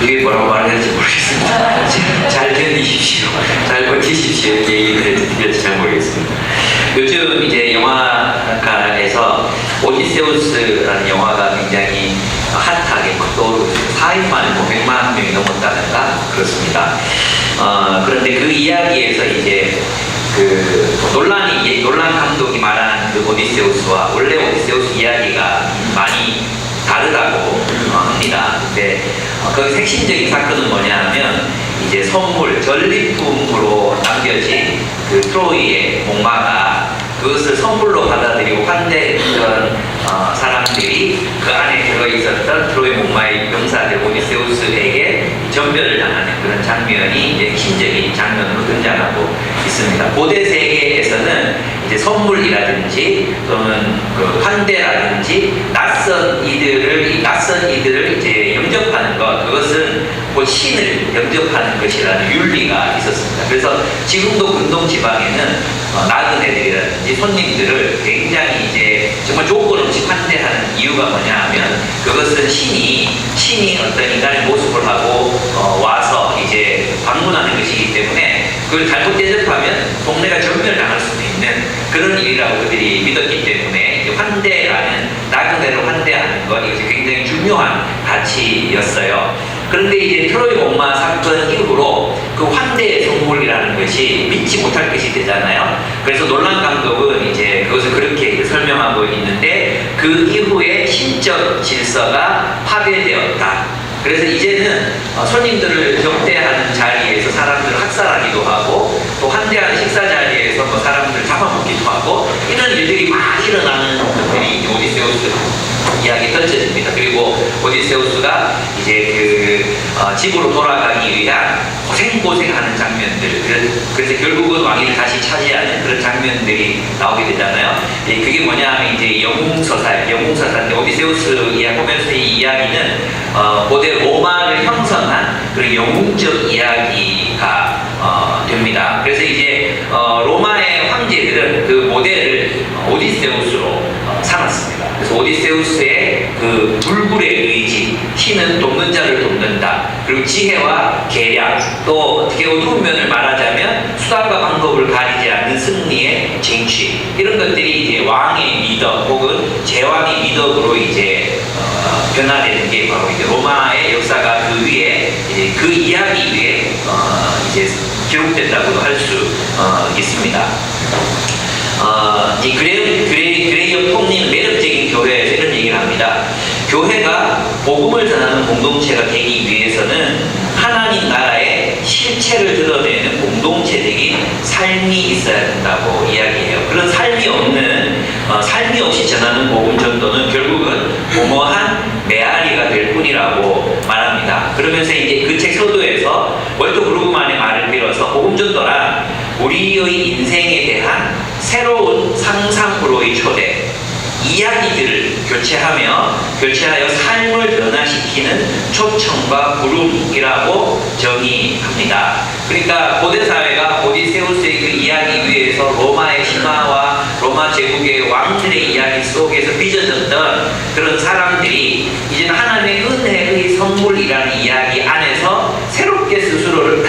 그 뒤에 뭐라고 말해야 될지 모르겠습니다. 잘 견디십시오. 잘 버티십시오. 이렇게 얘기를 드릴지 잘 모르겠습니다. 요즘 이제 영화가에서 오디세우스라는 영화가 굉장히 핫하게 떠오르고 있습니다. 4일 만에 뭐 100만 명이 넘었다든가 그렇습니다. 그런데 그 이야기에서 이제 놀란 감독이 말한 그 오디세우스와 원래 오디세우스 이야기가 많이 다르다고 합니다. 근데 그 핵심적인 사건은 뭐냐 하면 이제 선물, 전리품으로 남겨진 그 트로이의 목마가 그것을 선물로 받아들이고 환대했던 사람들이 그 안에 들어있었던 트로이 목마의 병사들 오디세우스에게 전멸을 당하는 그런 장면이 이제 핵심적인 장면으로 등장하고 있습니다. 고대 세계에서는 이제 선물이라든지 또는 그 환대라든지 낯선 이들을 이제 영접하는 것, 그것은 곧 신을 영접하는 것이라는 윤리가 있었습니다. 그래서 지금도 근동 지방에는 나그네들이라든지 손님들을 굉장히 이제 정말 조건 없이 환대하는 이유가 뭐냐 하면 그것은 신이 어떤 인간의 모습을 하고 와서 이제 방문하는 것이기 때문에 그걸 잘못 대접하면 동네가 전멸당할 수도 있는 그런 일이라고 그들이 믿었기 때문에 이제 환대라는 나그네를 환대하는 것, 이것이 굉장히 중요한 가치였어요. 그런데 이제 트로이 목마 사건 이후로 그 환대의 선물이라는 것이 믿지 못할 것이 되잖아요. 그래서 놀란 감독은 이제 그것을 그렇게 설명하고 있는데 그 이후에 신적 질서가 파괴되었다. 그래서 이제는 손님들을 접대하는 자리에서 사람들을 학살하기도 하고 또 환대하는 식사 자리에서 뭐 사람들을 잡아먹기도 하고 이런 일들이 막 일어나는 것들이 오디세우스 이야기에 던져집니다. 그리고 오디세우스가 이제 집으로 돌아가기 위한 고생하는 장면들, 그래서 결국은 왕위를 다시 차지하는 그런 장면들이 나오게 되잖아요. 그게 뭐냐 하면 이제 영웅서사인데 오디세우스 호메로스의 이야기는 고대 로마를 형성한 그런 영웅적 이야기가 됩니다. 그래서 이제 로마의 황제들은 그 모델을 오디세우스로 삼았습니다. 그래서 오디세우스의 그 불굴의 의지, 신은 돕는 자를 돕는다. 그리고 지혜와 계략, 또 어떻게 어두운 면을 말하자면 수단과 방법을 가리지 않는 승리의 쟁취, 이런 것들이 이제 왕의 미덕 혹은 제왕의 미덕으로 이제 변화되는 게 바로 이제 로마의 역사가 그 위에 이제 그 이야기 위에 이제 기록된다고도 할 수 있습니다. 이 그레이엄 톱니는 매력적인 교회에서 이런 얘기를 합니다. 교회가 복음을 전하는 공동체가 되기 위해서는 하나님 나라의 실체를 드러내는 공동체적인 삶이 있어야 된다고 이야기해요. 그런 삶이 없이 전하는 복음 전도는 결국은 무모한 메아리가 될 뿐이라고 말합니다. 그러면서 이제 그 책 서두에서 월터 브루그만의 말을 빌어서 복음 전도란 우리의 인생에 대한 새로운 상상으로의 초대, 이야기들을 교체하여 삶을 변화시키는 초청과 부름이라고 정의합니다. 그러니까 고대 사회가 오디세우스의 그 이야기 위에서 로마의 신화와 로마 제국의 왕들의 이야기 속에서 빚어졌던 그런 사람들이 이제는 하나님의 은혜의 선물이라는 이야기 안에서 새롭게 스스로를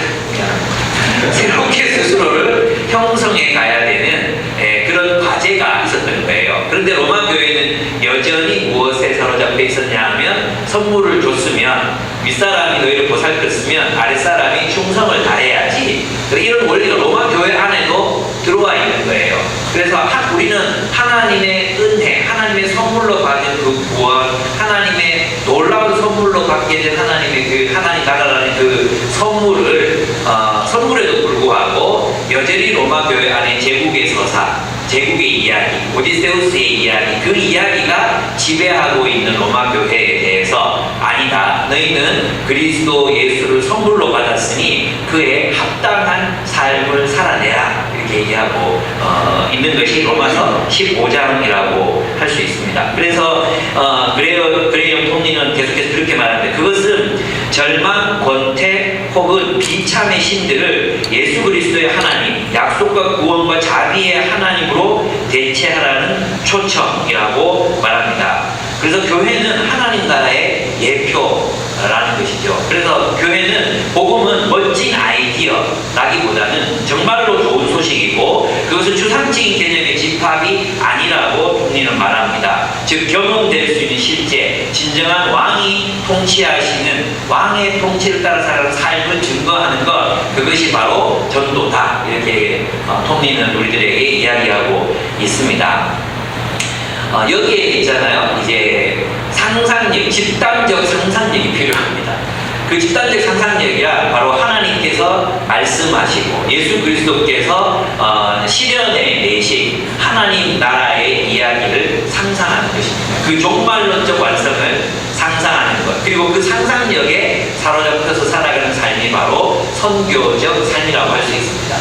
형성해 가야 되는 그런 과제가 있었던 거예요. 그런데 로마 교회는 여전히 무엇에 사로잡혀 있었냐 하면 선물을 줬으면 윗사람이 너희를 보살폈으면 아랫사람이 충성을 다해야지, 이런 원리가 로마 교회 안에도 들어와 있는 거예요. 그래서 우리는 하나님의 은혜, 하나님의 선물로 받은 그 구원, 하나님의 놀라운 선물로 받게 된 하나님의 하나님 나라라는 그 선물에도 불구하고 여전히 로마 교회 안에 제국의 서사, 제국의 이야기, 오디세우스의 이야기, 그 이야기가 지배하고 있는 로마 교회에 대해서 아니다. 너희는 그리스도 예수를 선물로 받았으니 그에 합당한 삶을 살아내라. 이렇게 얘기하고 있는 것이 로마서 15장이라고 할 수 있습니다. 그래서 그레이엄 톱니는 계속해서 그렇게 말하는데 그것은 절망, 권태 혹은 비참의 신들을 예수 그리스도의 하나님, 약속과 구원과 자비의 하나님으로 대체하라는 초청이라고 말합니다. 그래서 교회는 하나님 나라의 예표, 라는 것이죠. 그래서 교회는 복음은 멋진 아이디어라기보다는 정말로 좋은 소식이고 그것은 추상적인 개념의 집합이 아니라고 통리는 말합니다. 즉 경험될 수 있는 실제 진정한 왕이 통치하시는 왕의 통치를 따라 살아가는 삶을 증거하는 것, 그것이 바로 전도다. 이렇게 통리는 우리들에게 이야기하고 있습니다. 여기에 있잖아요. 이제 상상력, 집단적 상상력이 필요합니다. 그 집단적 상상력이라 바로 하나님께서 말씀하시고 예수 그리스도께서 실현해 내신 하나님 나라의 이야기를 상상하는 것입니다. 그 종말론적 완성을 상상하는 것, 그리고 그 상상력에 사로잡혀서 살아가는 삶이 바로 선교적 삶이라고 할 수 있습니다.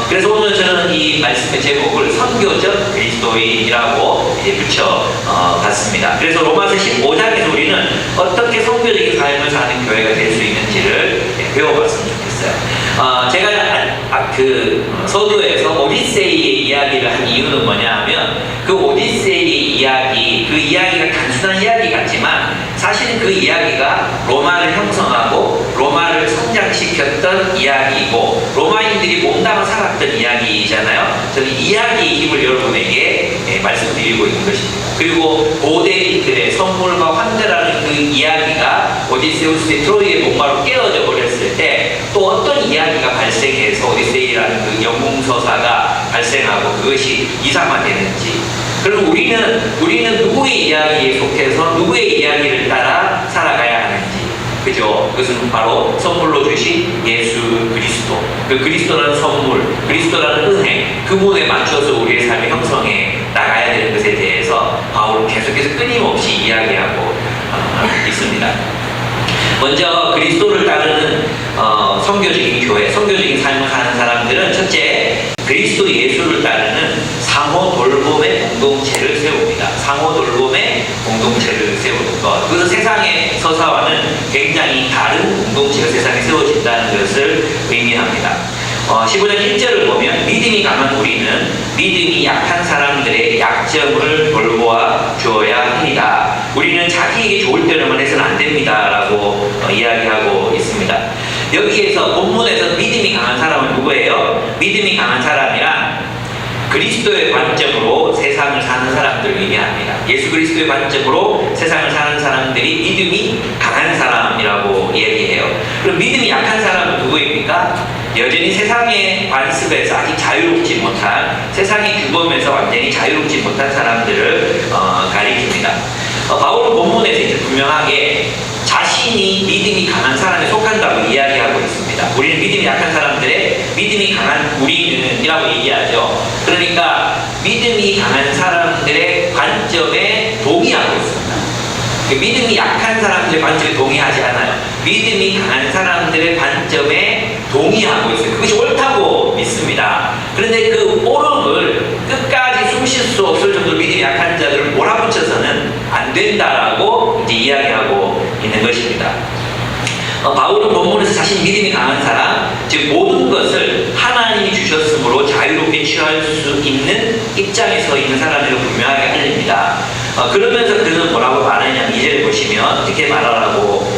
그래서 오늘 저는 이 말씀의 제목을 선교적 그리스도인이라고 붙여봤습니다. 그래서 로마서 15장에서 우리는 어떻게 선교적인 삶을 사는 교회가 될 수 있는지를 배워봤으면 좋겠어요. 제가 그 서두에서 오디세이의 이야기를 한 이유는 뭐냐 하면 그 오디세이의 이야기, 그 이야기가 단순한 이야기 같지만 사실은 그 이야기가 로마를 형성하고 로마를 성장시켰던 이야기이고 로마인들이 몸담아 살았던 이야기잖아요. 저는 이야기의 힘을 여러분에게 말씀드리고 있는 것입니다. 그리고 고대인들의 선물과 환대라는 그 이야기가 오디세우스의 트로이의 목마로 깨어져 버렸을 때 또 어떤 이야기가 발생해서 오디세이라는 그 영웅서사가 발생하고 그것이 이상화되는지, 그럼 우리는 누구의 이야기에 속해서 누구의 이야기를 따라 살아가야 하는지, 그죠? 그것은 바로 선물로 주신 예수 그리스도, 그 그리스도라는 선물, 그리스도라는 은혜, 그분에 맞춰서 우리의 삶의 형성에 나가야 되는 것에 대해서 바울은 계속해서 끊임없이 이야기하고 있습니다. 먼저 그리스도를 따르는 선교적인 교회, 선교적인 삶을 사는 사람들은 첫째, 그리스도 예수를 따르는 상호 돌봄의 공동체를 세웁니다. 상호 돌봄의 공동체를 세우는 것. 그것은 세상의 서사와는 굉장히 다른 공동체가 세상에 세워진다는 것을 의미합니다. 15장 1절을 보면 믿음이 강한 우리는 믿음이 약한 사람들의 약점을 돌보아 주어야 합니다. 우리는 자기에게 좋을 때로만 해서는 안 됩니다. 라고 이야기하고 있습니다. 여기에서 본문에서 믿음이 강한 사람은 누구예요? 믿음이 강한 사람이란 그리스도의 관점으로 세상을 사는 사람들을 의미합니다. 예수 그리스도의 관점으로 세상을 사는 사람들이 믿음이 강한 사람이라고 얘기해요. 그럼 믿음이 약한 사람은 누구입니까? 여전히 세상의 관습에서 아직 자유롭지 못한, 세상의 규범에서 완전히 자유롭지 못한 사람들을 가리킵니다. 바울은 본문에서 이제 분명하게 자신이 믿음이 강한 사람에 속한다고 이야기하고 있습니다. 우리는 믿음이 약한 사람들의 믿음이 강한 우리는이라고 얘기하죠. 그러니까 믿음이 강한 사람들의 관점에 동의하고 있습니다. 믿음이 약한 사람들의 관점에 동의하지 않아요. 믿음이 강한 사람들의 관점에 동의하고 있어요. 그것이 옳다고 믿습니다. 그런데 그 옳음을 끝까지 숨 쉴 수 없을 정도로 믿음이 약한 자들을 몰아붙여서는 안 된다라고 이제 이야기하고 있는 것입니다. 바울은 본문에서 자신 믿음이 강한 사람, 즉 모든 것을 하나님이 주셨으므로 자유롭게 취할 수 있는 입장에 서 있는 사람이라고 분명하게 알립니다. 그러면서 그는 뭐라고 말하냐면 2절에 보시면 어떻게 말하고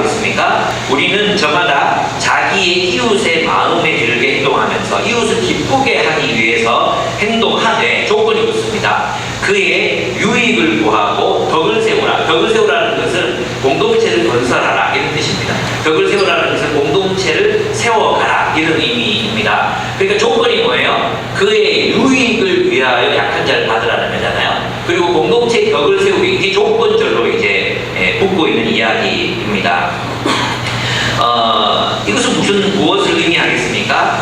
있습니까? 우리는 저마다 자기의 이웃의 마음에 들게 행동하면서 이웃을 기쁘게 하기 위해서 행동하되 조건이 있습니다. 그의 유익을 구하고 덕을 세우라. 덕을 세우라는 것은 공동체를 건설하라 이런 뜻입니다. 덕을 세우라는 것은 공동체를 세워가라 이런 의미입니다. 그러니까 조건이 뭐예요? 그의 유익을 위하여 약한 자를 받으라는 거잖아요. 그리고 공동체의 덕을 세우기, 이게 조건절로 이제 붙고 있는 이야기입니다. 이것은 무엇을 의미하겠습니까?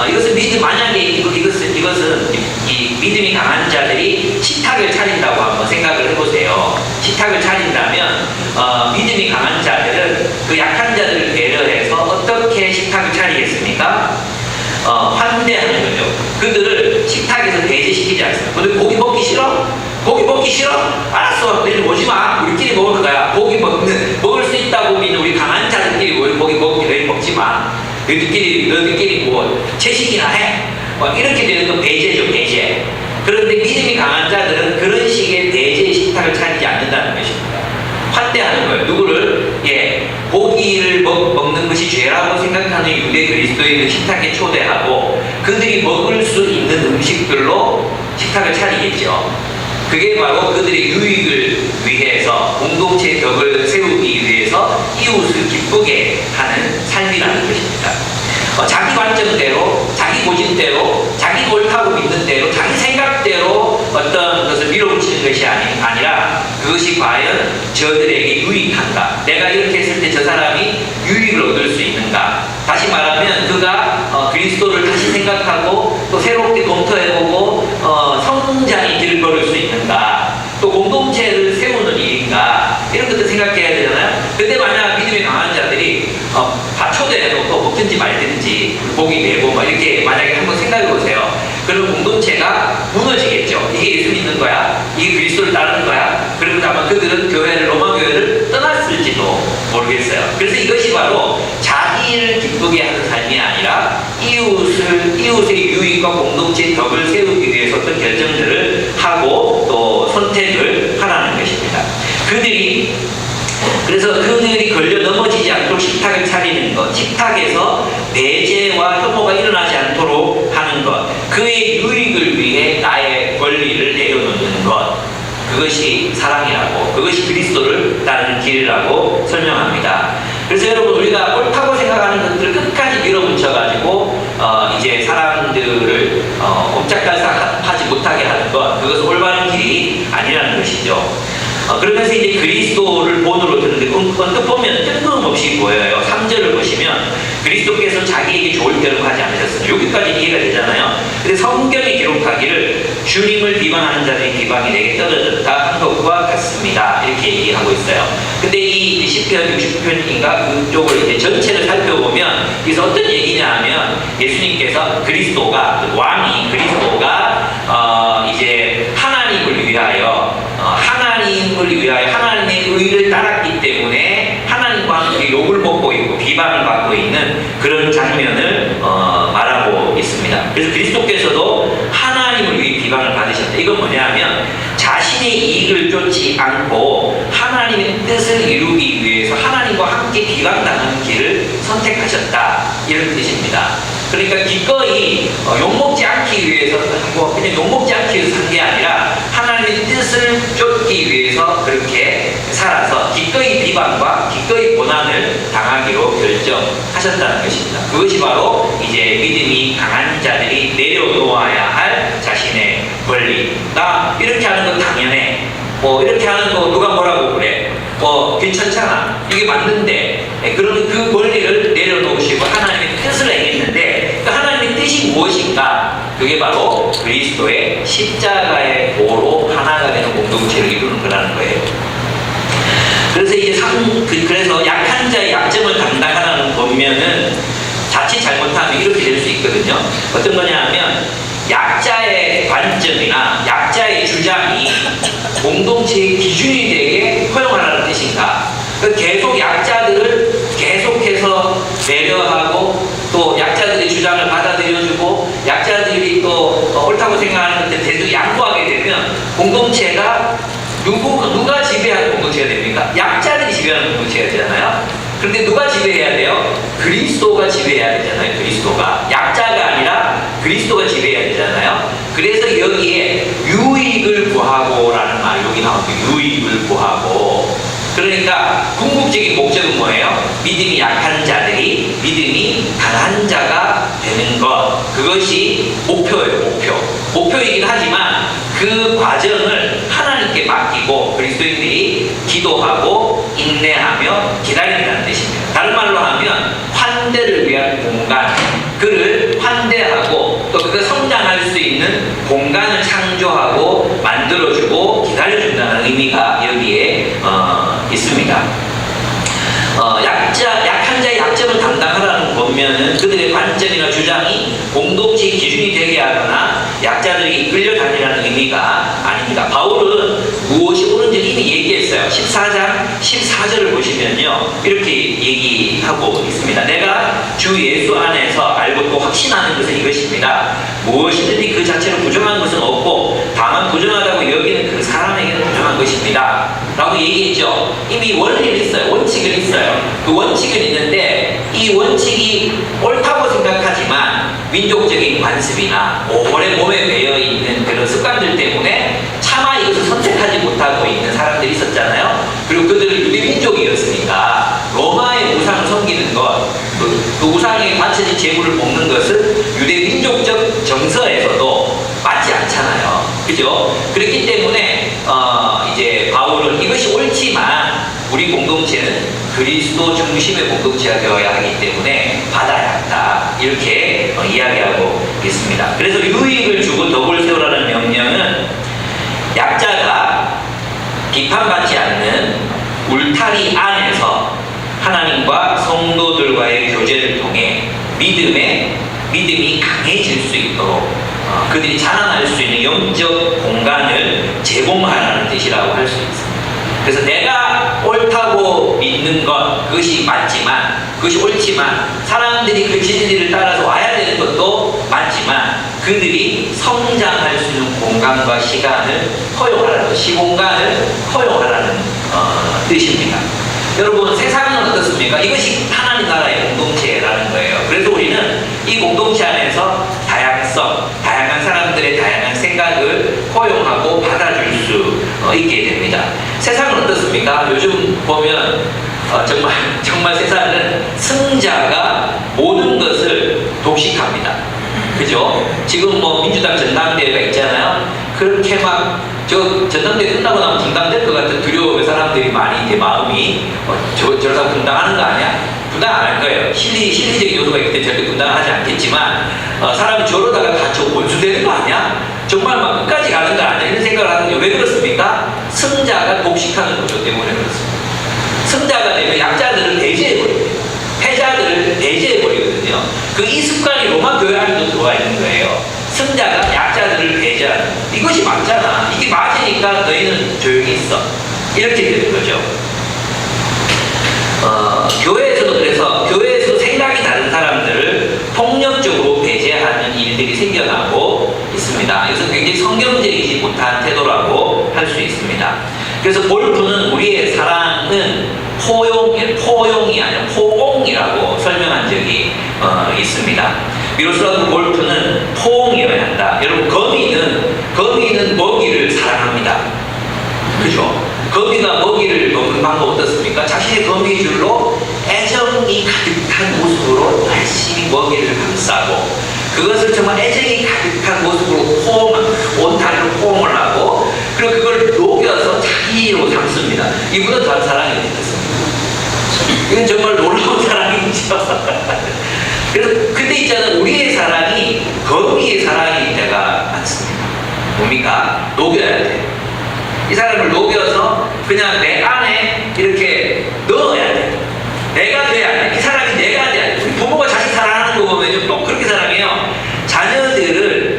이것은 만약에 이것은 이 믿음이 강한 자들이 식탁을 차린다고 한번 생각을 해보세요. 식탁을 차린다면 믿음이 강한 자들은 그 약한 자들을 배려해서 어떻게 식탁을 차리겠습니까? 환대하는 거죠. 그들을 식탁에서 배제시키지 않습니다. 근데 고기 먹기 싫어? 고기 먹기 싫어? 알았어. 내일 오지 마. 우리끼리 먹을 거야. 먹을 수 있다고 믿는 우리 강한 자들끼리 고기 먹지 마. 너희들끼리 뭐 채식이나 해. 이렇게 되는 건 배제죠, 배제. 그런데 믿음이 강한 자들은 그런 식의 배제의 식탁을 차리지 않는다는 것입니다. 환대하는 거예요. 누구를? 돼지를 먹는 것이 죄라고 생각하는 유대 그리스도인을 식탁에 초대하고 그들이 먹을 수 있는 음식들로 식탁을 차리겠죠. 그게 바로 그들의 유익을 위해서 공동체의 덕을 세우기 위해서 이웃을 기쁘게 하는 삶이라는 것입니다. 자기 관점대로, 자기 고집대로, 자기 옳다고 믿는 대로, 자기 생각대로 어떤 것을 밀어붙이는 것이 아니라 그것이 과연 저들에게 유익한가? 내가 이렇게 했을 때 저 사람이 유익을 얻을 수 있는가? 다시 말하면 그가 그리스도를 다시 생각하고 또 새롭게 검토해보고 성장이 길 걸을 수 있는가? 또 공동체를 세우는 일인가? 이런 것도 생각해야 되잖아요. 근데 만약 믿음이 강한 자들이 다 초대해놓고 먹든지 말든지 고기 내고 막 이렇게 만약에 한번 생각해보세요. 그럼 공동체가 무너지겠죠. 이게 예수 믿는 거야? 이게 그리스도를 따르는 거야? 그리고 아마 그들은 로마 교회를 떠났을지도 모르겠어요. 그래서 이것이 바로 자기를 기쁘게 하는 삶이 아니라 이웃의 유익과 공동체의 덕을 세우기 위해서 어떤 결정들을 하고 또 선택을 하라는 것입니다. 그래서 그들이 걸려 넘어지지 않도록 식탁을 차리는 것, 식탁에서 배제와 혐오가 일어나지 않도록 하는 것, 그의 유익을 위해 나의 권리를 내려놓는 것, 그것이 사랑이라고, 그것이 그리스도를 따르는 길이라고 설명합니다. 그래서 여러분, 우리가 옳다고 생각하는 것들을 끝까지 밀어붙여가지고 이제 사람들을 옴짝달싹하지 못하게 하는 것, 그것은 올바른 길이 아니라는 것이죠. 그러면서 이제 그리스도를 본으로 드는데 언뜻 보면 뜬금없이 보여요. 3절을 보시면 그리스도께서 자기에게 좋을 대로 하지 않으셨으니, 여기까지 이해가 되잖아요. 근데 성경이 기록하기를 주님을 비방하는 자들의 비방이 내게 떨어졌다 한 것과 같습니다, 이렇게 얘기하고 있어요. 근데 이 시편 60편인가 그쪽을 이제 전체를 살펴보면 여기서 어떤 얘기냐 하면 예수님께서 그리스도가 이제 하나님을 위하여 하나님의 의를 따랐기 때문에 하나님과 함께 욕을 먹고 있고 비방을 받고 있는 그런 장면을 말하고 있습니다. 그래서 그리스도께서도 하나님을 위해 비방을 받으셨다. 이건 뭐냐면 자신의 이익을 쫓지 않고 하나님의 뜻을 이루기 위해서 하나님과 함께 비방당하는 길을 선택하셨다, 이런 뜻입니다. 그러니까 기꺼이 욕먹지 않기 위해서 하고 그냥 욕먹지 않기 위해서 산 게 아니라 하나님의 뜻을 쫓기 위해서 그렇게 살아서 기꺼이 비방과 기꺼이 고난을 당하기로 결정하셨다는 것입니다. 그것이 바로 이제 믿음이 강한 자들이 내려놓아야 할 자신의 권리. 나 이렇게 하는 건 당연해. 이렇게 하는 거 누가 뭐라고 그래. 괜찮잖아. 이게 맞는데. 그러면 그 권리를 내려놓으시고 하나님의 뜻을 행했는데 그 하나님의 뜻이 무엇인가? 그게 바로 그리스도의 십자가의 보로 하나가 되는 공동체를 이루는 거라는 거예요. 그래서 이제 그래서 약한 자의 약점을 담당하라는 권면은 자칫 잘못하면 이렇게 될 수 있거든요. 어떤 거냐 하면 약자의 관점이나 약자의 주장이 공동체의 기준이 되게 허용하라는 뜻인가? 계속 약자들을 계속해서 배려하고 또 약자들의 주장을 받아들여주고 약자들이 또 옳다고 생각하는 것들 계속 양보하게 되면 공동체가 누가 지배하는 공동체가 됩니까? 약자들이 지배하는 공동체가 되잖아요. 그런데 누가 지배해야 돼요? 그리스도가 지배해야 되잖아요. 그리스도가 약자가 아니라 그리스도가 지배해야 되잖아요. 그래서 여기에 유익을 구하고라는 말 여기 나오고 유익을 구하고, 그러니까 궁극적인 목적은 뭐예요? 믿음이 약한 자들이 믿음이 강한 자가 되는 것, 그것이 목표예요. 목표이긴 하지만 그 과정을 하나님께 맡기고 그리스도인들이 기도하고 인내하며 기다린다는 뜻입니다. 다른 말로 하면 환대를 위한 공간, 그를 환대하고 또 그가 성장할 수 있는 공간을 창조하고 만들어주고 기다려준다는 의미가 여기에 있습니다. 약한 자의 약점을 담당하라는 권면은 그들의 관점이나 주장이 공동체의 기준이 되게 하거나 약자들이 끌려다니라는 의미가 아닙니다. 바울은 무엇이 옳은지 이미 얘기했어요. 14장 14절을 보시면요, 이렇게 얘기하고 있습니다. 내가 주 예수 안에서 알고 또 확신하는 것은 이것입니다. 무엇이든지 그 자체로 부정한 것은 없고 다만 부정하다고 여기는 그 사람에게는 부정한 것입니다. 라고 얘기했죠. 이미 원리는 있어요. 원칙은 있어요. 그 원칙은 있는데 이 원칙이 옳다고 생각하지만 민족적인 관습이나 오래 몸에 배어 있는 그런 습관들 때문에 차마 이것을 선택하지 못하고 있는 사람들이 있었잖아요. 그리고 그들은 유대 민족이었으니까 로마의 우상을 섬기는 것, 그 우상에 바쳐진 제물을 먹는 것은 유대 민족적 정서에서도 맞지 않잖아요. 그죠? 그렇기 때문에 이제 바울은 이것이 옳지만 우리 공동체는 그리스도 중심의 공동체가 되어야 하기 때문에 받아야 한다. 이렇게 이야기하고 있습니다. 그래서 유익을 주고 덕을 세우라는 명령은 약자가 비판받지 않는 울타리 안에서 하나님과 성도들과의 교제를 통해 믿음이 강해질 수 있도록 그들이 자라날 수 있는 영적 공간을 제공하라는 뜻이라고 할 수 있습니다. 그래서 내가 옳다고 믿는 것, 그것이 맞지만, 그것이 옳지만, 사람들이 그 진리를 따라서 와야 되는 것도 맞지만, 그들이 성장할 수 있는 공간과 시간을 허용하라는, 시공간을 허용하라는 뜻입니다. 여러분, 세상은 어떻습니까? 이것이 하나님 나라의 공동체라는 거예요. 그래서 우리는 이 공동체 안에서 다양한 사람들의 다양한 생각을 허용하고 받아줄 수 있게 됩니다. 세상은 어떻습니까? 요즘 보면 정말 세상은 승자가 모든 것을 독식합니다. 그죠? 지금 뭐 민주당 전당대회가 있잖아요. 그렇게 저 전당대회 끝나고 나면 분당될 것 같은 두려움의 사람들이 많이 이제 마음이 저 사람 분당하는 거 아니야? 분당 안 할 거예요. 실리적인 요소가 있기 때문에 절대 분당을 하지 않겠지만 사람이 저러다가 다 저 원수되는 거 아니야? 정말 막 끝까지 가는 거 아니야? 이런 생각을 하는데 왜 그렇습니까? 승자가 독식하는 거죠 때문에 그렇습니다. 승자가 되면 약자들을 배제해버립니다. 패자들을 배제해버리거든요. 이 습관이 로마 교회 안에도 들어와 있는 거예요. 승자가 약자들을 배제하는, 이것이 맞잖아. 이게 맞으니까 너희는 조용히 있어. 이렇게 되는 거죠. 교회에서도 그래서 교회에서 생각이 다른 사람들을 폭력적으로 배제하는 일들이 생겨나고 있습니다. 이것은 굉장히 성경적이지 못한 태도라고 할 수 있습니다. 그래서 볼프는 우리의 사랑은 포용이 아니라 포옹이라고 설명한 적이 있습니다. 비로소라도 볼프는 포옹이어야 한다. 여러분, 거미는 먹이를 사랑합니다. 그죠? 거미가 먹이를 먹는 방법 어떻습니까? 자신의 거미줄로 애정이 가득한 모습으로 열심히 먹이를 감싸고, 그것을 정말 애정이 가득한 모습으로 온 다리로 포옹을 하고, 그리고 그걸 녹여서 자기로 삼습니다. 이보다 다른 사랑이 어떻습니까? 이건 정말 놀라운 사랑이죠. 그래서 근데 있잖아요, 우리의 사랑이 거미의 사랑일 때가 많습니다. 뭡니까? 녹여야 돼. 이 사람을 녹여서 그냥 내 안에 이렇게 넣어야 돼. 내가 돼야 돼. 이 사람이 내가 돼야 돼. 우리 부모가 자식 사랑하는 거 보면 또 그렇게 사랑해요.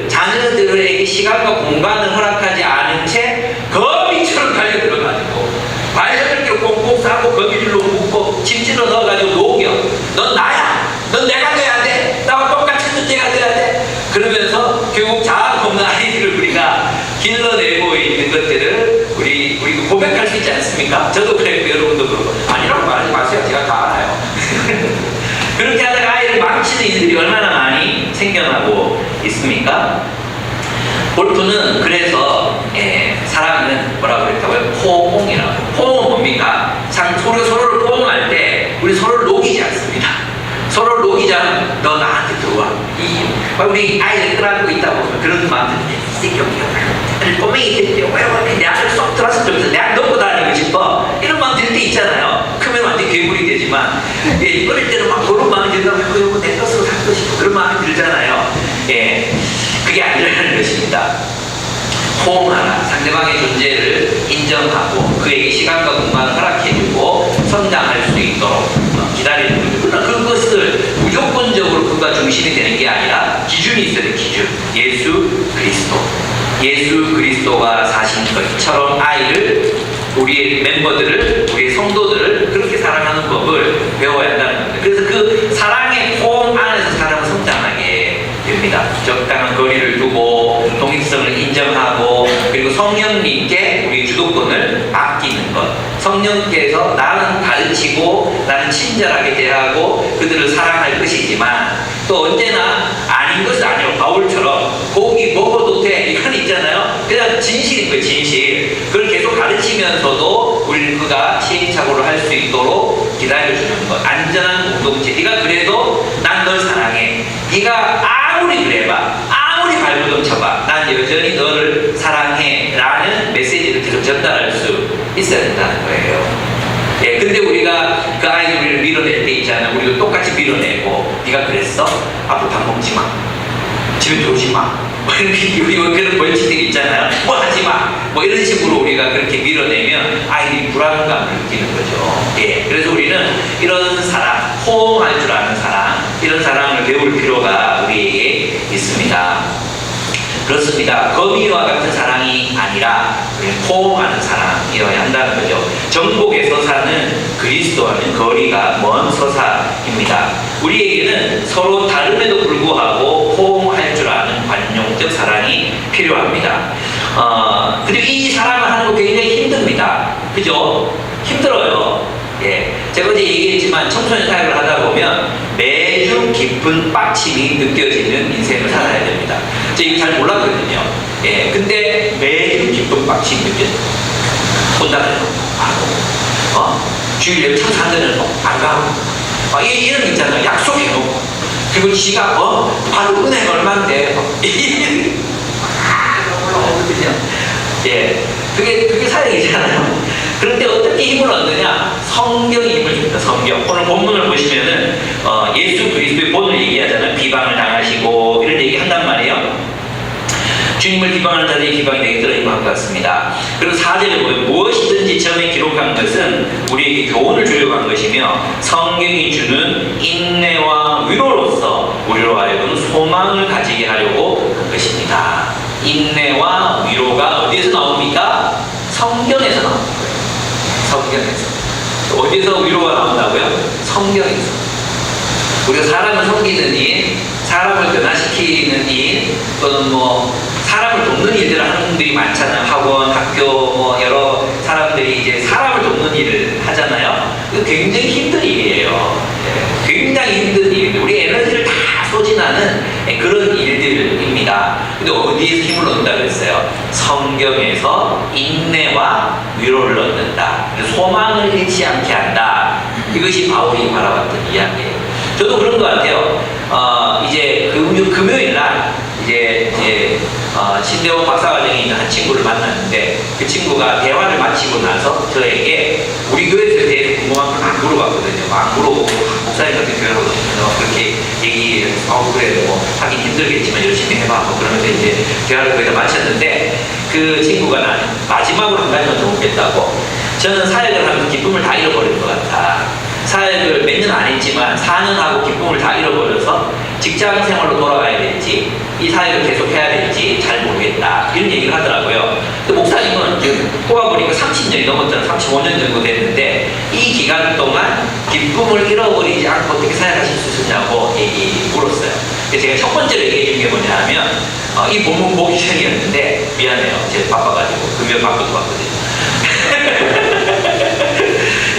자녀들에게 시간과 공간을 허락하지 않은 채 거미처럼 달려 들어가지고 발려들기로 꽁꽁 싸고 거미줄로 묶고 침질로 넣어가지고 녹여. 넌 나야. 넌 내가 돼야 돼. 나와 똑같은 존재가 돼야 돼. 그러면서 결국 자아가 없는 아이들을 우리가 길러내고 있는 것들을 우리 고백할 수 있지 않습니까? 저도 그랬고 여러분도 그러고 아니라고 말하지 마세요. 제가 다 알아요. 그렇게 하다가 아이를 망치는 일들이 얼마나 많이 생겨나고 있습니까? 볼프는 그래서 사랑은 뭐라고 그랬다고요? 포옹이라고. 포옹은 뭡니까? 서로를 포옹할 때 우리 서로를 녹이지 않습니다. 서로를 녹이자면 너 나한테 들어와. 우리 아이를 끌어안고 있다 보면 그런 마음들, 이 새끼 여기 꼬맹이 될 때 왜 내 앞에 쏙 들어왔으면 좋겠어. 내가 넣고 다니고 싶어. 이런 마음 들 때 있잖아요. 크면 완전 괴물이 되지만 어릴 때는 막 그런 마음이 들다가 이거 내 것으로 삼고 싶어. 그런 마음이 들잖아요. 그게 아니라는 것입니다. 포옹하라. 상대방의 존재를 인정하고 그에게 시간과 공간을 허락해주고 성장할 수 있도록 기다리는 거죠. 그러나 그것을 무조건적으로 그가 중심이 되는 게 아니라 기준이 있어야 돼. 기준. 예수 그리스도가 사신 것처럼 우리의 멤버들을, 우리의 성도들을 그렇게 사랑하는 법을 배워야 한다는 겁니다. 그래서 그 사랑의 포옹 안에서 사람은 성장하게 됩니다. 적당한 거리를 두고 독립성을 인정하고 그리고 성령님께 우리의 주도권을 맡기는 것. 성령께서 나는 가르치고 나는 친절하게 대하고 그들을 사랑할 것이지만 또 언제나 아닌 것은 아니고 바울처럼 고기 먹어도 돼 이건 있잖아요. 그냥 진실인 거예요. 진실. 그걸 계속 가르치면서도 우리 그가 시행착오를 할 수 있도록 기다려주는 것. 안전한 공동체. 네가 그래도 난 널 사랑해. 네가 아무리 그래봐, 아무리 발버둥 쳐봐, 난 여전히 너를 사랑해 라는 메시지를 계속 전달할 수 있어야 된다는 거예요. 예, 근데 우리가 그 아이들을 밀어낼 때 있잖아요. 우리도 똑같이 밀어내고, 네가 그랬어? 앞으로 밥 먹지 마, 집에 들어오지 마, 우리가 그런 벌칙들이 있잖아요. 뭐 하지 마, 뭐 이런 식으로 우리가 그렇게 밀어내면 아이들이 불안감을 느끼는 거죠. 예, 그래서 우리는 이런 사랑, 호응할 줄 아는 사랑, 이런 사랑을 배울 필요가 우리에게 있습니다. 그렇습니다. 거미와 같은 사랑이 아니라 우리는 호응하는 사랑이어야 한다는 거죠. 정복의 서사는 그리스도와는 거리가 먼 서사입니다. 우리에게는 서로 다름에도 불구하고 호응할 줄 아는 관용적 사랑이 필요합니다. 그리고 이 사랑을 하는 거 굉장히 힘듭니다. 그죠? 힘들어요. 예, 제가 어제 얘기했지만 청소년 사역을 하다 보면 매주 깊은 빡침이 느껴지는 인생을 살아야 됩니다. 제가 이거 잘 몰랐거든요. 예, 근데 매주 깊은 빡침이 느껴져요. 온다는 거, 주일 예배 참석 안 되는 거, 안 가고, 이런 거 있잖아요. 약속해놓고, 그리고 지가, 바로 은행 얼만데, 올라오거든요. 예, 그게 사역이잖아요. 그런데 어떻게 힘을 얻느냐? 성경이 힘을 줍니다. 성경. 오늘 본문을 보시면은 예수 그리스도의 본을 얘기하잖아요. 비방을 당하시고 이런 얘기 한단 말이에요. 주님을 비방하는 자들의 비방이 내게 들어있는 것 같습니다. 그리고 4절에 보면 무엇이든지 전에 기록한 것은 우리에게 교훈을 주려고 한 것이며 성경이 주는 인내와 위로로서 우리로 하여금 소망을 가지게 하려고 한 것입니다. 인내와 위로가 어디에서 나옵니까? 성경에서 나오는 거예요. 성경에서. 어디서 위로가 나온다고요? 성경에서. 우리가 사람을 섬기는 일, 사람을 변화시키는 일, 또는 사람을 돕는 일들을 하는 분들이 많잖아요. 학원, 학교, 여러 사람들이 이제 사람을 돕는 일을 하잖아요. 이거 굉장히 힘든 일이에요. 굉장히 힘든 일. 우리 에너지를 다 소진하는 그런 일들입니다. 근데 어디에서 힘을 얻는다고 했어요? 성경에서 인내와 위로를 얻는다. 소망을 잃지 않게 한다. 이것이 바울이 바라봤던 이야기예요. 저도 그런 것 같아요. 이제 금요일 날 이제 신대원 박사과정에 있는 한 친구를 만났는데 그 친구가 대화를 마치고 나서 저에게 우리 교회에 대해서 궁금한 걸 막 물어봤거든요. 막 물어보고 목사님 같은 교회로 그렇게 얘기해서 그래 하긴 힘들겠지만 열심히 해봐 그러면서 이제 대화를 거기다 마쳤는데 그 친구가 나는 마지막으로 한 가지만 더 묻겠다고. 저는 사역을 하면서 기쁨을 다 잃어버릴 것 같아. 사역을 몇 년 안 했지만 4년 하고 기쁨을 다 잃어버려서 직장 생활로 돌아가야 될지 이 사역을 계속 해야 될지 잘 모르겠다 이런 얘기를 하더라고요. 근데 목사님은 지금 뽑아보니까 30년이 넘었잖아요. 35년 정도 됐는데 이 기간 동안 기쁨을 잃어버리지 않고 어떻게 사역하실 수 있었냐고 물었어요. 그래서 제가 첫 번째로 얘기해 준 게 뭐냐 하면 이 본문 보기 전이었는데 미안해요. 제가 바빠가지고 금요일 바쁘고 왔거든요.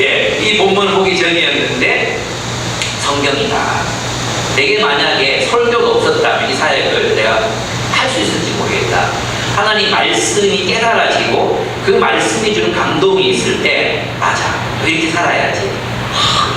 예, 이 본문을 보기 전이었는데 성경이다. 내게 만약에 설교가 없었다면 이 사역을 내가 할 수 있을지 모르겠다. 하나님 말씀이 깨달아지고 그 말씀이 주는 감동이 있을 때 맞아, 이렇게 살아야지.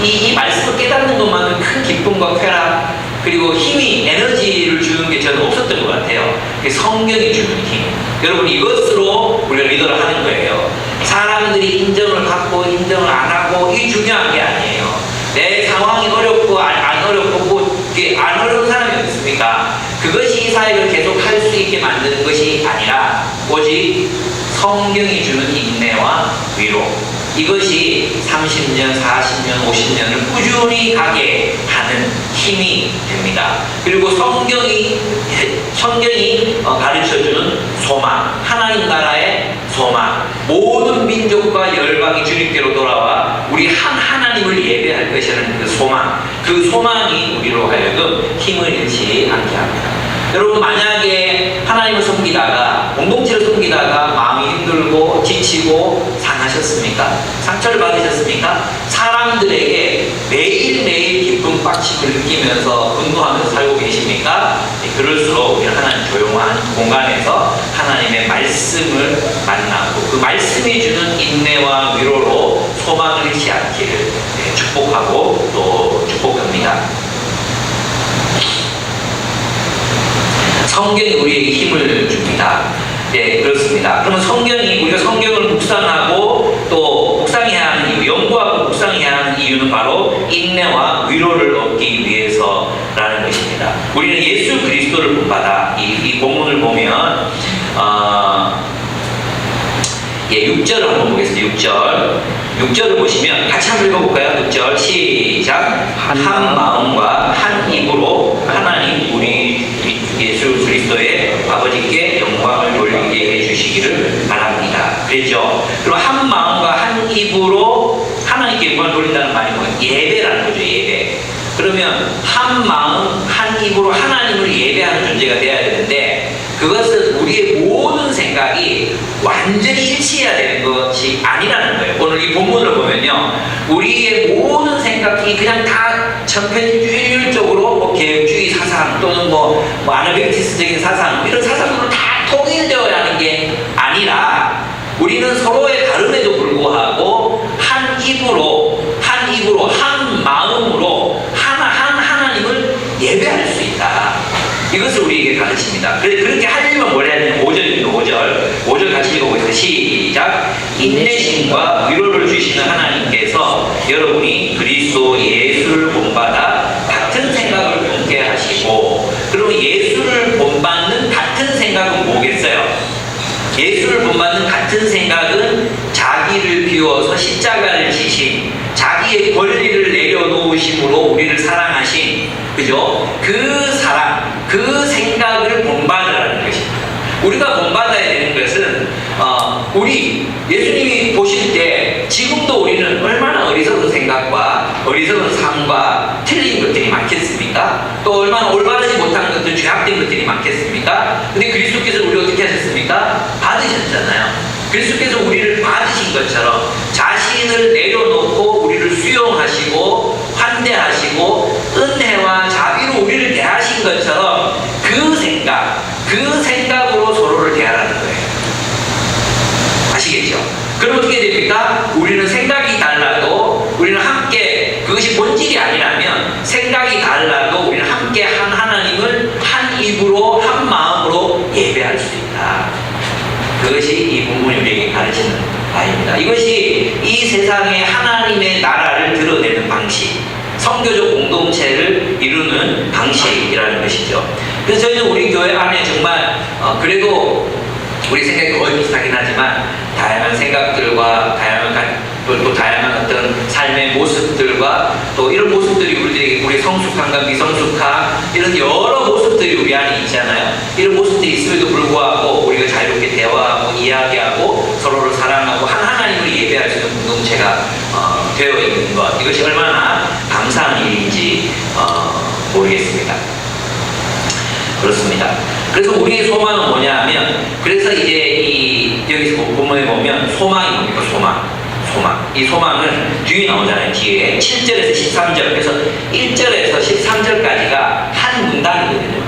이 말씀을 깨닫는 것만큼 큰 기쁨과 쾌락 그리고 힘이 에너지를 주는 게 저는 없었던 것 같아요. 성경이 주는 힘. 여러분 이것으로 우리가 리더를 하는 거예요. 사람들이 인정을 받고 인정을 안 하고 이게 중요한 게 아니에요. 내 상황이 어렵고 안 어렵고 안 어려운 사람이 어디 있습니까? 그것이 이 사역을 계속 할 수 있게 만드는 것이 아니라 오직 성경이 주는 인내와 위로 이것이 30년, 40년, 50년을 꾸준히 가게 하는 힘이 됩니다. 그리고 성경이 가르쳐주는 소망, 하나님 나라의 소망, 모든 민족과 열방이 주님께로 돌아와 우리 하나님을 예배할 것이라는 그 소망이 우리로 하여금 힘을 잃지 않게 합니다. 여러분 만약에 하나님을 섬기다가 공동체를 섬기다가 마음이 힘들고 지치고 상하셨다. 받으셨습니까? 상처를 받으셨습니까? 사람들에게 매일매일 기쁨 빡침을 느끼면서 분노하면서 살고 계십니까? 그럴수록 우리는 하나님 조용한 공간에서 하나님의 말씀을 만나고 그 말씀이 주는 인내와 위로로 소망을 잃지 않기를 축복하고 또 축복합니다. 성경이 우리에게 힘을 줍니다. 네, 그렇습니다. 그러면 우리가 성경을 묵상하고 또 묵상해야 하는 이유, 연구하고 묵상해야 하는 이유는 바로 인내와 위로를 얻기 위해서라는 것입니다. 우리는 예수 그리스도를 본받아 이 본문을 보면 6절을 한번 보겠습니다. 6절을 보시면 같이 한번 읽어볼까요? 6절 시작. 한 마음과 한 입으로 하나님 우리 예수 그리스도의 아버지께 영광을 돌리게 해주시기를 바랍니다. 그랬죠? 그럼 한 마음과 한 입으로 하나님께 영광을 돌린다는 말이 뭐예요? 예배라는 거죠. 예배. 그러면 한 마음 한 입으로 하나님을 예배하는 존재가 되어야 되는데 그것은 우리의 모든 생각이 완전히 일치해야 되는 것이 아니라는 거예요. 오늘 이 본문을 보면요, 우리의 모든 생각이 그냥 다 천편일률적으로 뭐 개혁주의 사상 또는 뭐 아나베이티스적인 사상 이런 사상으로 다 통일되어야 하는 게 아니라 우리는 서로의 다름에도 불구하고 한 입으로 한 마음으로 하나님을 예배할 수 있다. 이것을 우리에게 가르칩니다. 그렇게 하려면 뭘 해야 되냐? 5절입니다. 5절 같이 읽어보겠습니다. 시작. 인내심과 위로를 주시는 하나님께서 여러분이 그리스도 예수를 본받아 같은 생각을 품게 하시고, 그러면 예수를 본받는 같은 생각은 뭐겠어요? 예수를 본받는 같은 생각은 자기를 비워서 십자가를 지신, 자기의 권리를 내려놓으심으로 우리를 사랑하신, 그죠? 그 사랑, 그 생각을 본받으라는 것입니다. 우리가 본받아야 되는 것은 우리 예수님이 보실 때 지금도 우리는 얼마나 어리석은 생각과 어리석은 삶과 틀린 것들이 많겠습니까? 또 얼마나 올바르지 못한 것들, 죄악된 것들이 많겠습니까? 근데 그리스도께서 우리 어떻게 하셨습니까? 받으셨잖아요. 그리스도께서 우리를 받으신 것처럼 자신을 내려놓고 우리를 수용하시고 환대하시고 은혜와 자비로 우리를 대하신 것처럼 그 생각으로 서로를 대하라는 거예요. 아시겠죠? 그럼 어떻게 됩니까? 우리는 생각이 달라도 우리는 함께, 그것이 본질이 아니라면 생각이 달라도 우리는 함께 한 하나님을 한 입으로 한 마음으로 예배할 수 있다. 그것이 이 본문이 우리에게 가르치는 바입니다. 이것이 이 세상에 하나님의 나라를 드러내는 방식, 성교적 공동체를 이루는 방식이라는 것이죠. 그래서 저희는 우리 교회 안에 정말 그래도 우리 생각이 거의 비슷하긴 하지만 다양한 생각들과 또 다양한 어떤 삶의 모습들과 또 이런 모습들이 우리의 성숙함과 미성숙함 이런 여러 모습들이 우리 안에 있잖아요. 이런 모습들이 있음에도 불구하고 우리가 자유롭게 대화하고 이야기하고 서로를 사랑하고 한 하나님을 예배할 수 있는 공동체가 되어 있는 것, 이것이 얼마나 감사한 일인지 모르겠습니다. 그렇습니다. 그래서 우리의 소망은 뭐냐 하면, 그래서 이제 여기서 본문에 보면 소망이 뭡니까? 소망. 이 소망은 뒤에 나오잖아요. 뒤에 7절에서 13절, 그래서 1절에서 13절까지가 한 문단이거든요.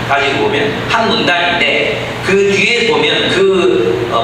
가지고 보면 한 문단인데 그 뒤에 보면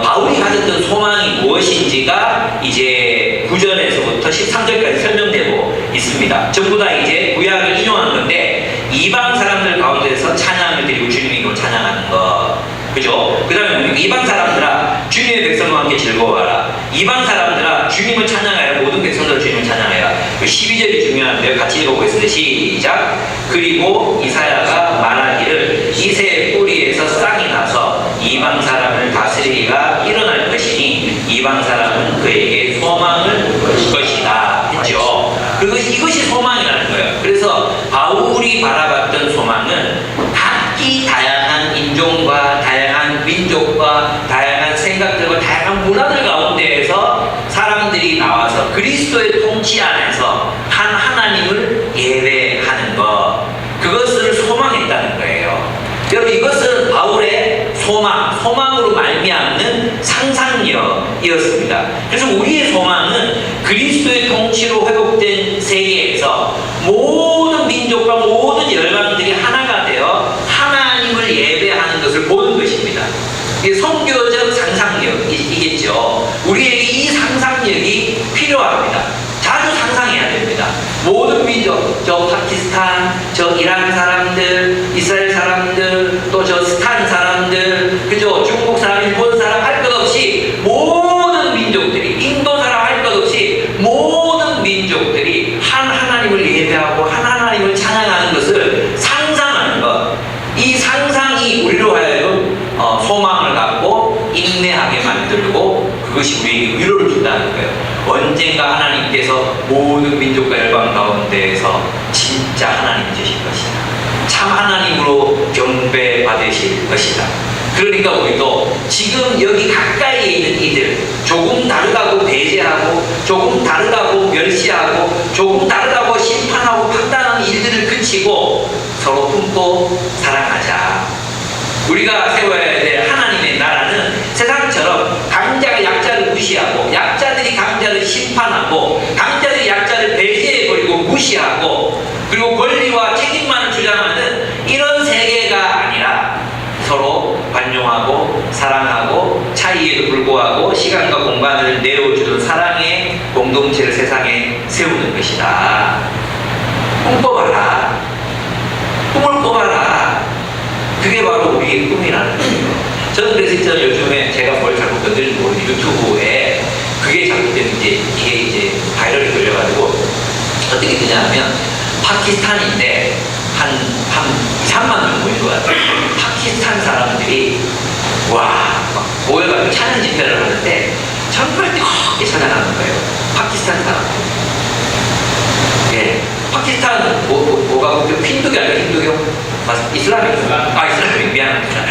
바울이 가졌던 소망이 무엇인지가 이제 9절에서부터 13절까지 설명되고 있습니다. 전부 다 이제 구약을 인용한 건데 이방 사람들 가운데서 찬양을 드리고 주님의 이름으로 찬양하는 것, 그죠? 그 다음에 이방 사람들아 주님의 백성과 함께 즐거워하라. 이방 사람들아 주님을 찬양하라. 모든 백성들아 주님을 찬양하라. 12절이 중요한데요. 같이 읽어보겠습니다. 시작. 그리고 이사야가 말하기를 이새의 뿌리에서 쌍이 나서 이방 사람을 다스리기가 일어날 것이니 이방 사람은 그에게 소망을 줄 것이다 했죠. 이것이 소망이라는 거예요. 그래서 바울이 바라봤던 소망은 각기 다양한 인종과 다양한 민족과 다양한 생각들과 다양한 문화들 가운데에서 사람들이 나와서 그리스도의 통치 안에서 한 하나님을 예배하는 것, 그것을 소망했다는 거예요. 여러분, 이것은 바울의 소망으로 말미암는 상상력, 소망이었습니다. 그래서 우리의 소망은 그리스도의 통치로 회복된 세계에서 모든 민족과 모든 열방들이 하나가 되어 하나님을 예배하는 것을 보는 것입니다. 이게 선교적 상상력이겠죠. 우리에게 이 상상력이 필요합니다. 자주 상상해야 됩니다. 모든 민족, 저 파키스탄, 저 이란 사람들, 이스라엘 사람들, 또 저 스탄 사람들, 그죠? 중국 사람, 일본 사람 할 것 없이 모든 민족들이, 인도 사람 할 것 없이 모든 민족들이 한 하나님을 예배하고 한 하나님을 찬양하는 것을 상상하는 것. 이 상상이 우리로 하여금 소망을 갖고 인내하게 만들고 그것이 우리에게 위로를 준다는 거예요. 언젠가 하나님께서 모든 민족과 열방 가운데에서 진짜 하나님 되실 것이다. 참 하나님으로 경배받으실 것이다. 그러니까 우리도 지금 여기 가까이에 있는 이들, 조금 다르다고 배제하고 조금 다르다고 멸시하고 조금 다르다고 심판하고 판단하는 일들을 그치고 서로 품고 사랑하자. 우리가 세워야 될 하나님의 나라는 세상처럼 강자가 약자를 무시하고 약자들이 강자를 심판하고 강자들이 약자를 배제해버리고 무시하고 그리고 권리와 책임만을 주장하는 이런 세계가 아니라 서로 반용하고 사랑하고 차이에도 불구하고 시간과 공간을 내어주는 사랑의 공동체를 세상에 세우는 것이다. 꿈꿔봐라. 꿈을 꿔봐라. 그게 바로 우리의 꿈이라는 거예요. 저는 그래서 있잖아요. 요즘에 제가 뭘 잘못 건드는지 모르는데 유튜브에 그게 잘못됐는지 이게 이제 바이럴이 걸려가지고 어떻게 되냐면 파키스탄인데 한 3만 명 모인 것 같아요. 파키스탄 사람들이 막 모여가지고 찬양 집회를 하는데 정말 뜨겁게 찬양하는 거예요. 파키스탄 사람들. 예, 파키스탄 뭐가 힌두교 아니에요? 힌두교? 이슬람이죠. 이슬람이 미안합니다.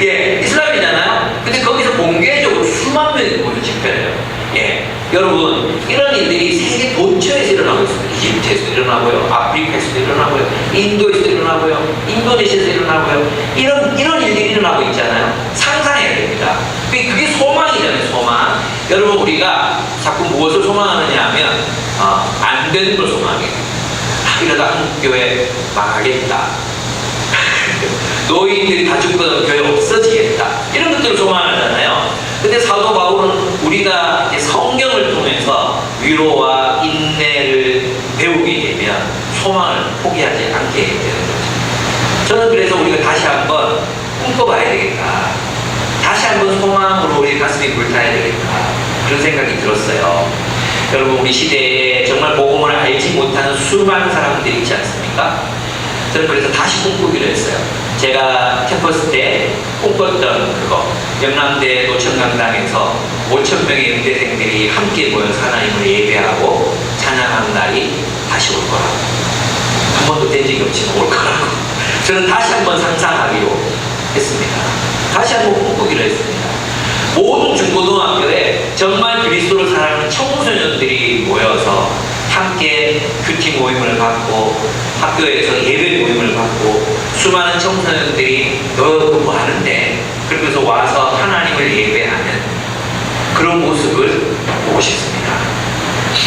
예, 이슬람이잖아요. 근데 거기서 공개적으로 수만 명이 모여 집회를 해요. 예, 여러분 이런 일들이 세계 본처에서 일어나고 있습니다. 이집트에서 일어나고요, 아프리카에서 일어나고요, 인도에서 일어나고요, 인도네시아에서 일어나고요. 이런 일들이 일어나고 있잖아요. 상상해야 됩니다. 그게 소망이잖아요. 소망. 여러분 우리가 자꾸 무엇을 소망하느냐 하면 안 되는 걸 소망해요. 이러다 한국 교회 망하겠다. 노인들이 다 죽거든 교회 없어지겠다. 이런 것들을 소망하잖아요. 근데 사도 바울은 우리가 이제 성경을 통해서 위로와 인내를 배우게 되면 소망을 포기하지 않게 되는 거죠. 저는 그래서 우리가 다시 한번 꿈꿔봐야 되겠다. 다시 한번 소망으로 우리 가슴이 불타야 되겠다. 그런 생각이 들었어요. 여러분 우리 시대에 정말 복음을 알지 못하는 수많은 사람들이 있지 않습니까? 저는 그래서 다시 꿈꾸기로 했어요. 제가 캠퍼스 때 꿈꿨던 그거, 영남대 노천강당에서 5,000명의 연대생들이 함께 모여서 하나님을 예배하고 찬양하는 날이 다시 올 거라고. 한 번도 된 적이 없지만 올 거라고. 저는 다시 한번 상상하기로 했습니다. 다시 한번 꿈꾸기로 했습니다. 모든 중고등학교에 정말 그리스도를 사랑하는 청소년들이 모여서 함께 큐티 모임을 갖고 학교에서 예배 모임을 갖고 수많은 청소년들이 뭐 하는데 그러면서 와서 하나님을 예배하는 그런 모습을 보고 싶습니다.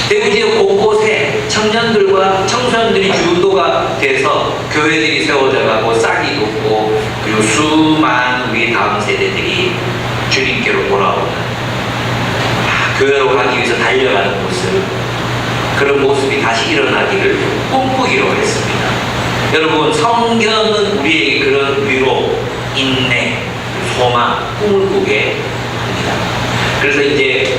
대구 지역 곳곳에 청년들과 청소년들이 주도가 돼서 교회들이 세워져 가고 싹이 돋고 그리고 수많은 우리 다음 세대들이 주님께로 돌아오는 교회로 가기 위해서 달려가는 모습, 그런 모습이 다시 일어나기를 꿈꾸기로 했습니다. 여러분 성경은 우리에게 그런 위로, 인내, 소망, 꿈을 꾸게 합니다. 그래서 이제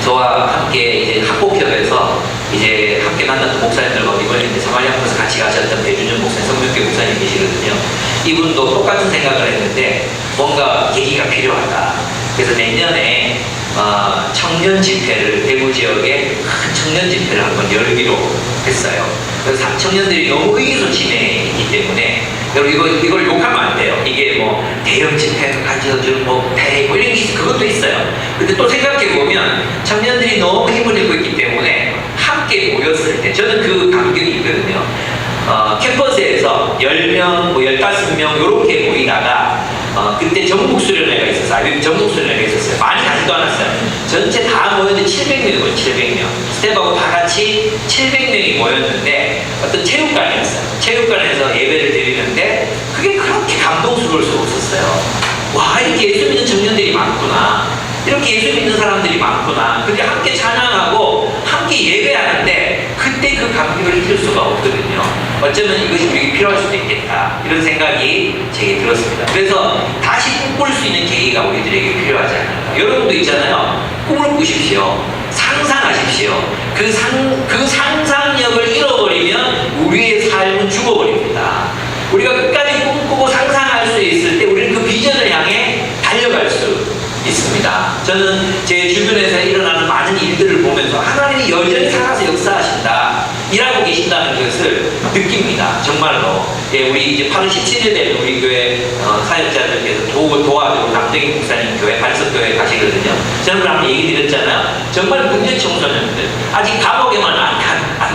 저와 함께 이제 학폭협에서 이제 함께 만났던 목사님들과 이번에 이제 사마리아에서 같이 가셨던 배준현 목사님, 성명교 목사님 계시거든요. 이분도 똑같은 생각을 했는데 뭔가 계기가 필요하다. 그래서 내년에 청년 집회를 대구 지역에 큰 청년 집회를 한번 열기로 했어요. 그래서 청년들이 너무 의기소침해 있기 때문에 여러분 이걸 욕하면 안 돼요. 이게 뭐 대형 집회가 가져준 뭐 이런 게 그것도 있어요. 근데 또 생각해 보면 청년들이 너무 힘을 잃고 있기 때문에 함께 모였을 때 저는 그 감격이 있거든요. 캠퍼스에서 10명, 뭐 15명 이렇게 모이다가 그때 전국수련회가 있었어요. 전국수련회가 있었어요. 많이 가지도 않았어요. 스텝하고 다 같이 700명이 모였는데 어떤 체육관이었어요. 체육관에서 예배를 드리는데 그게 그렇게 감동스러울 수 없었어요. 와, 이렇게 예수 믿는 청년들이 많구나. 이렇게 예수 믿는 사람들이 많구나. 근데 함께 찬양하고 함께 예배하는데 그때 그 감격을 잊을 수가 없거든요. 어쩌면 이것이 우리에게 필요할 수도 있겠다. 이런 생각이 제게 들었습니다. 그래서 다시 꿈꿀 수 있는 계기가 우리들에게 필요하지 않을까. 여러분도 있잖아요. 꿈을 꾸십시오. 상상하십시오. 그 상상력을 잃어버리면 우리의 삶은 죽어버립니다. 우리가 끝까지 꿈꾸고 상상할 수 있을 때 우리는 그 비전을 향해 달려갈 수 있습니다. 저는 제 주변에서 일어나는 많은 일들을 보면서 하나님이 여전히 살아서 역사하신다, 일하고 계신다는 것을 느낍니다. 정말로. 예, 우리 이제 87일 되는 우리 교회 사역자들께서 도와주고 남정희 목사님 교회 반석교회 가시거든요. 저는 한번 얘기 드렸잖아요. 정말 문제 청소년들, 아직 감옥에만 안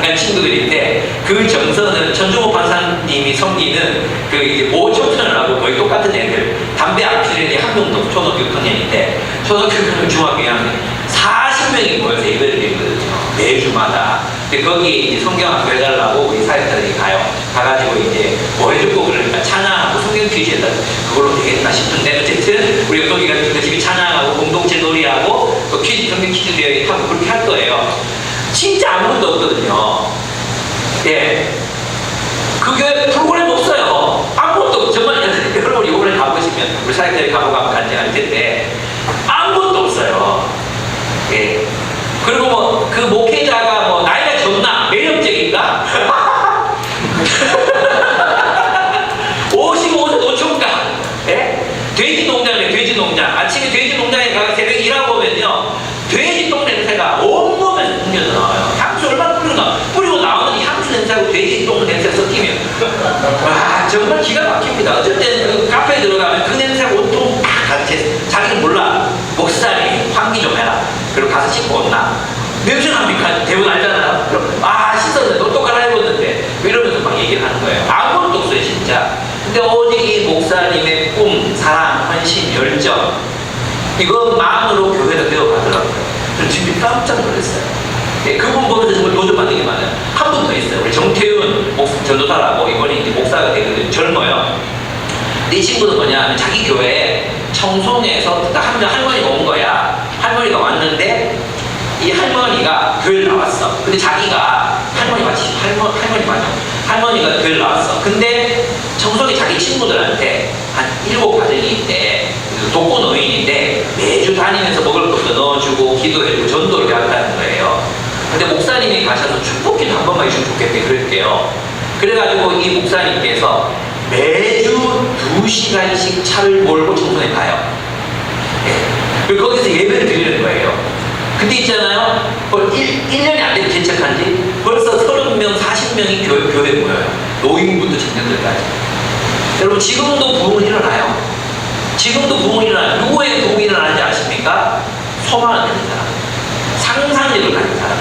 간 친구들인데 그 정서는 천종호 판사님이 섬기는 그 이제 보호청소년하고 거의 똑같은 애들, 담배 안 피는 애들이 한 명도 초등학교 6학년인데 초등학교 6학년 중학교 2학년 40명이 모여서 예배를 드리거든요. 매주마다. 근데 거기에 이제 성경학교 해달라고 우리 사역자들이 가요. 가가지고 이제 뭐 해주고 그러니까 찬양하고 성경 퀴즈 해달라. 그걸로 되겠나 싶은데 어쨌든 우리가 거기가 열심히 찬양하고 공동체 놀이하고 또 퀴즈, 성경 퀴즈 대회 하고 그렇게 할 거예요. 진짜 아무것도 없거든요. 예. 그 교회 프로그램 없어요. 아무것도 정말 여러분 이번에 가보시면 우리 사역자들이 가보고 하면 간증할 텐데 아무것도 없어요. 예. 그리고 뭐 그 목회자가 뭐 나이가 좋나 매력적인가 55세 노총각. 예? 돼지 농장이에요. 돼지 농장. 아침에 돼지 농장에 가서 새벽에 일하고 오면요 돼지 똥 냄새가 온몸에서 풍겨져 나와요. 향수 얼마나 뿌리고 나오는 이 향수 냄새하고 돼지 똥 냄새 섞이면 와, 정말 기가 막힙니다. 어쨌든 그 카페에 들어가면 그 냄새가 온통 같이 자기는 몰라. 목사님 환기 좀 해라. 그리고 가서 씻고 온나. 냄새 납니까? 대부분 알잖아요. 그럼 씻었는데 또 갈아입었는데 이러면서 막 얘기를 하는 거예요. 아무것도 없어요 진짜. 근데 오직 이 목사님의 꿈, 사랑, 헌신, 열정 이것만으로 교회가 되어가더라고요. 저는 지금 깜짝 놀랐어요. 예, 그분 보면서 정말 도전받는 게 많아요. 한 분 더 있어요. 우리 정태윤 전도사라고 이번에 이제 목사가 되거든요. 젊어요. 근데 이 친구는 뭐냐, 자기 교회에 청송에서 한 명 할머니가 온 거야. 할머니가 왔는데 이 할머니가 교회를 나왔어. 근데 자기가 할머니 맞지? 할머니 맞아. 할머니가 교회를 나왔어. 근데 청송에 자기 친구들한테 한 7가정이 있대. 독거 노인인데 매주 다니면서 먹을 것도 넣어주고 기도해주고 전도를 한다는 거예요. 근데 목사님이 가셔서 축복기도 한 번만 해주면 좋겠대 그랬대요. 그래가지고 이 목사님께서 매주 2시간씩 차를 몰고 청송에 가요. 예. 그리고 거기서 예배를 드리는 거예요. 근데 있잖아요. 1년이 안 되면 개척한 지 벌써 30명, 40명이 교회에 모여요. 노인부터 청년들까지. 여러분 지금도 부흥은 일어나요. 지금도 부흥이 일어나요. 누구의 부흥이 일어나는지 아십니까? 소망을 가진 사람, 상상력을 가진 사람.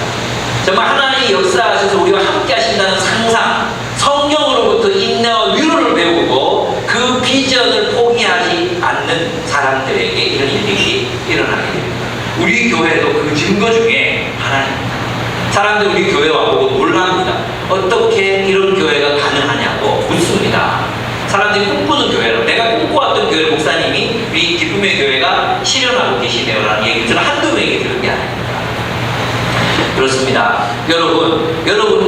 정말 하나님이 역사하셔서 우리와 함께 하신다는 상상, 성령으로부터 인내와 위로를 배우고 그 비전을 포기하지 않는 사람들에게 이런 일들이 일어나게 됩니다. 우리 교회도 그 증거 중에 하나입니다. 사람들이 우리 교회 와보고 놀랍니다. 어떻게 이런 교회가 가능하냐고 묻습니다. 사람들이 꿈꾸는 교회로, 내가 꿈꿔왔던 교회 목사님이 우리 기쁨의 교회가 실현하고 계시네요라는 얘기를 저는 한두 명에게 들은 게 아닙니다. 그렇습니다. 여러분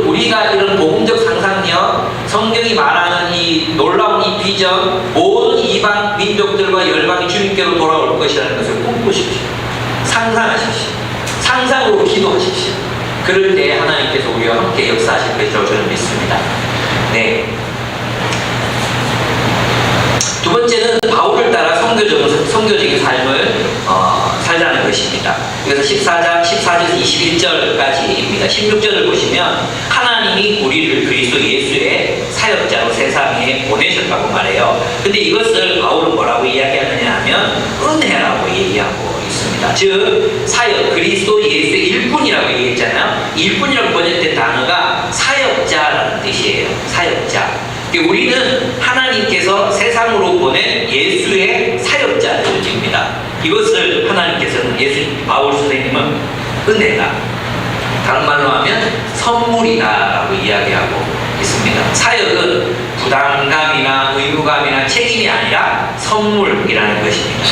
우리가 이런 복음적 상상력, 성경이 말하는 이 놀라운 이 비전, 모든 이방 민족들과 열방이 주님께로 돌아올 것이라는 것을 꿈꾸십시오. 상상하십시오. 상상으로 기도하십시오. 그럴 때 하나님께서 우리와 함께 역사하실 것이라고 저는 믿습니다. 네. 두 번째는 바울을 따라 선교적인 삶을 살자는 것입니다. 그래서 14절에서 21절까지입니다. 16절을 보시면 하나님이 우리를 그리스도 예수의 사역자로 세상에 보내셨다고 말해요. 근데 이것을 바울은 뭐라고 이야기하느냐 하면 은혜라고 얘기하고 있습니다. 즉 사역, 그리스도 예수의 일꾼이라고 얘기했잖아요. 일꾼이라고 번역된 단어가 사역자라는 뜻이에요. 사역자. 우리는 하나님께서 세상으로 보낸 예수의 사역자들입니다. 이것을 하나님께서는 바울 선생님은 은혜다, 다른 말로 하면 선물이다라고 이야기하고 있습니다. 사역은 부담감이나 의무감이나 책임이 아니라 선물이라는 것입니다.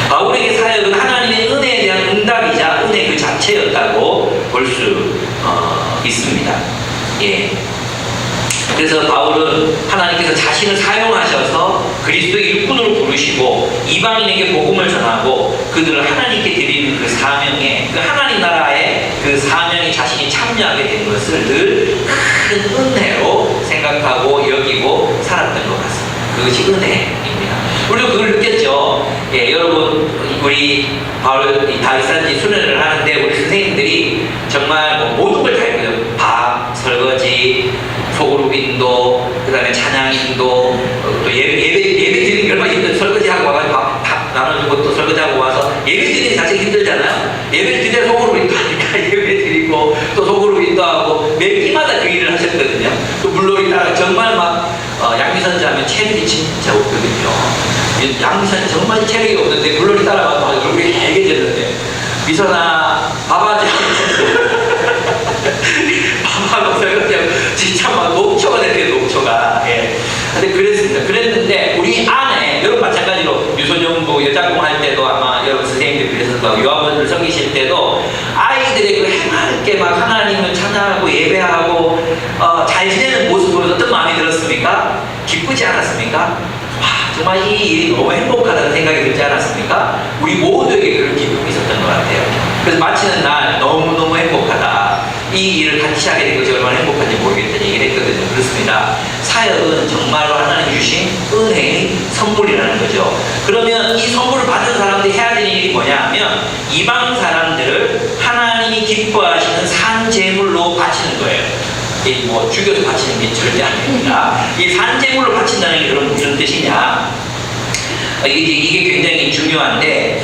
바울에게 사역은 하나님의 은혜에 대한 응답이자 은혜 그 자체였다고 볼 수 있습니다. 예. 그래서 바울은 하나님께서 자신을 사용하셔서 그리스도의 일꾼으로 부르시고 이방인에게 복음을 전하고 그들을 하나님께 드리는 그 사명에, 그 하나님 나라의 그 사명에 자신이 참여하게 된 것을 늘 큰 은혜로 생각하고 여기고 살았던 것 같습니다. 그것이 은혜입니다. 우리도 그걸 느꼈죠. 예, 여러분, 우리 바울 다윗산지 수련을 하는데 우리 선생님들이 정말 모든 걸 다 했거든요. 밥, 설거지, 소그룹 인도, 그 다음에 찬양 인도, 또 예배 드리는 게 얼마나 힘들어요. 설거지하고 와가지고 밥 나눠주고 또 설거지하고 와서 예배 드리는 게 자체가 힘들잖아요. 예배 드려야 소그룹 인도하니까 예배 드리고 또 소그룹 인도하고 매 끼마다 그 일을 하셨거든요. 또 물놀이 따라 정말 막 양미선지 하면 체력이 진짜 없거든요. 양미선지 정말 체력이 없는데 물놀이 따라가서 얼굴이 해게졌는데 미선아 밥하자 밥하고 설거지하고 진짜 막 녹초가 됐대요. 녹초가. 예. 근데 그랬습니다. 그랬는데 우리 안에 여러분 마찬가지로 유소년부 여자공 할 때도 아마 여러분 선생님들 그랬을 거고 유아원을 섬기실 때도 아이들의 그 해맑게 막 하나님을 찬양하고 예배하고 잘 지내는 모습 보면서 어떤 마음이 들었습니까? 기쁘지 않았습니까? 와, 정말 이 일이 너무 행복하다는 생각이 들지 않았습니까? 우리 모두에게 그런 기쁨이 있었던 것 같아요. 그래서 마치는 날 너무너무 행복하다. 이 일을 같이 하게 된 것이 얼마나 행복한지 모르겠다는 얘기를 했거든요. 그렇습니다. 사역은 정말로 하나님 주신 은혜의 선물이라는 거죠. 그러면 이 선물을 받은 사람들이 해야 되는 일이 뭐냐 하면 이방 사람들을 하나님이 기뻐하시는 산제물로 바치는 거예요. 이 뭐 죽여서 바치는 게 절대 아닙니다. 이 산제물로 바친다는 게 그럼 무슨 뜻이냐? 이게 굉장히 중요한데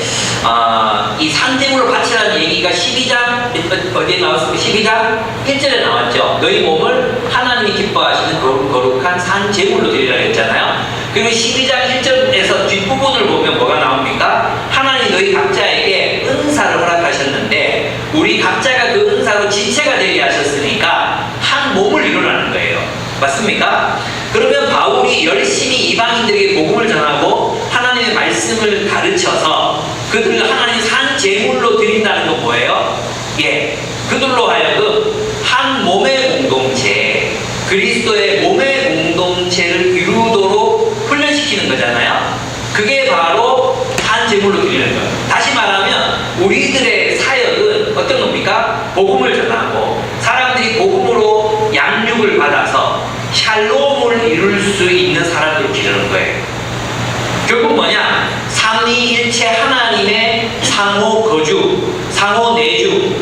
이 산제물로 바치라는 얘기가 12장 어디에 나왔습니까? 12장 1절에 나왔죠. 너희 몸을 하나님이 기뻐하시는 거룩한 산제물로 드리라고 했잖아요. 그리고 12장 1절에서 뒷부분을 보면 뭐가 나옵니까? 하나님 너희 각자에게 은사를 허락하셨는데 우리 각자가 그 은사로 지체가 되게 하셨으니까 한 몸을 이루라는 거예요. 맞습니까? 그러면 바울이 열심히 이방인들에게 복음을 전하고 하나님의 말씀을 가르쳐서 그들을 하나님 산 제물로 드린다는 건 뭐예요? 예, 그들로 하여금 한 몸의 공동체, 그리스도의 몸의 공동체를 이루도록 훈련시키는 거잖아요. 그게 바로 산 제물로 드리는 거예요. 다시 말하면 우리들의 사역은 어떤 겁니까? 복음을 전하고 사람들이 복음으로 양육을 받아서 샬롬을 이룰 수 있는 사람들을 기르는 거예요. 결국 뭐냐? 삼위일체 하나님의 상호 거주, 상호 내주,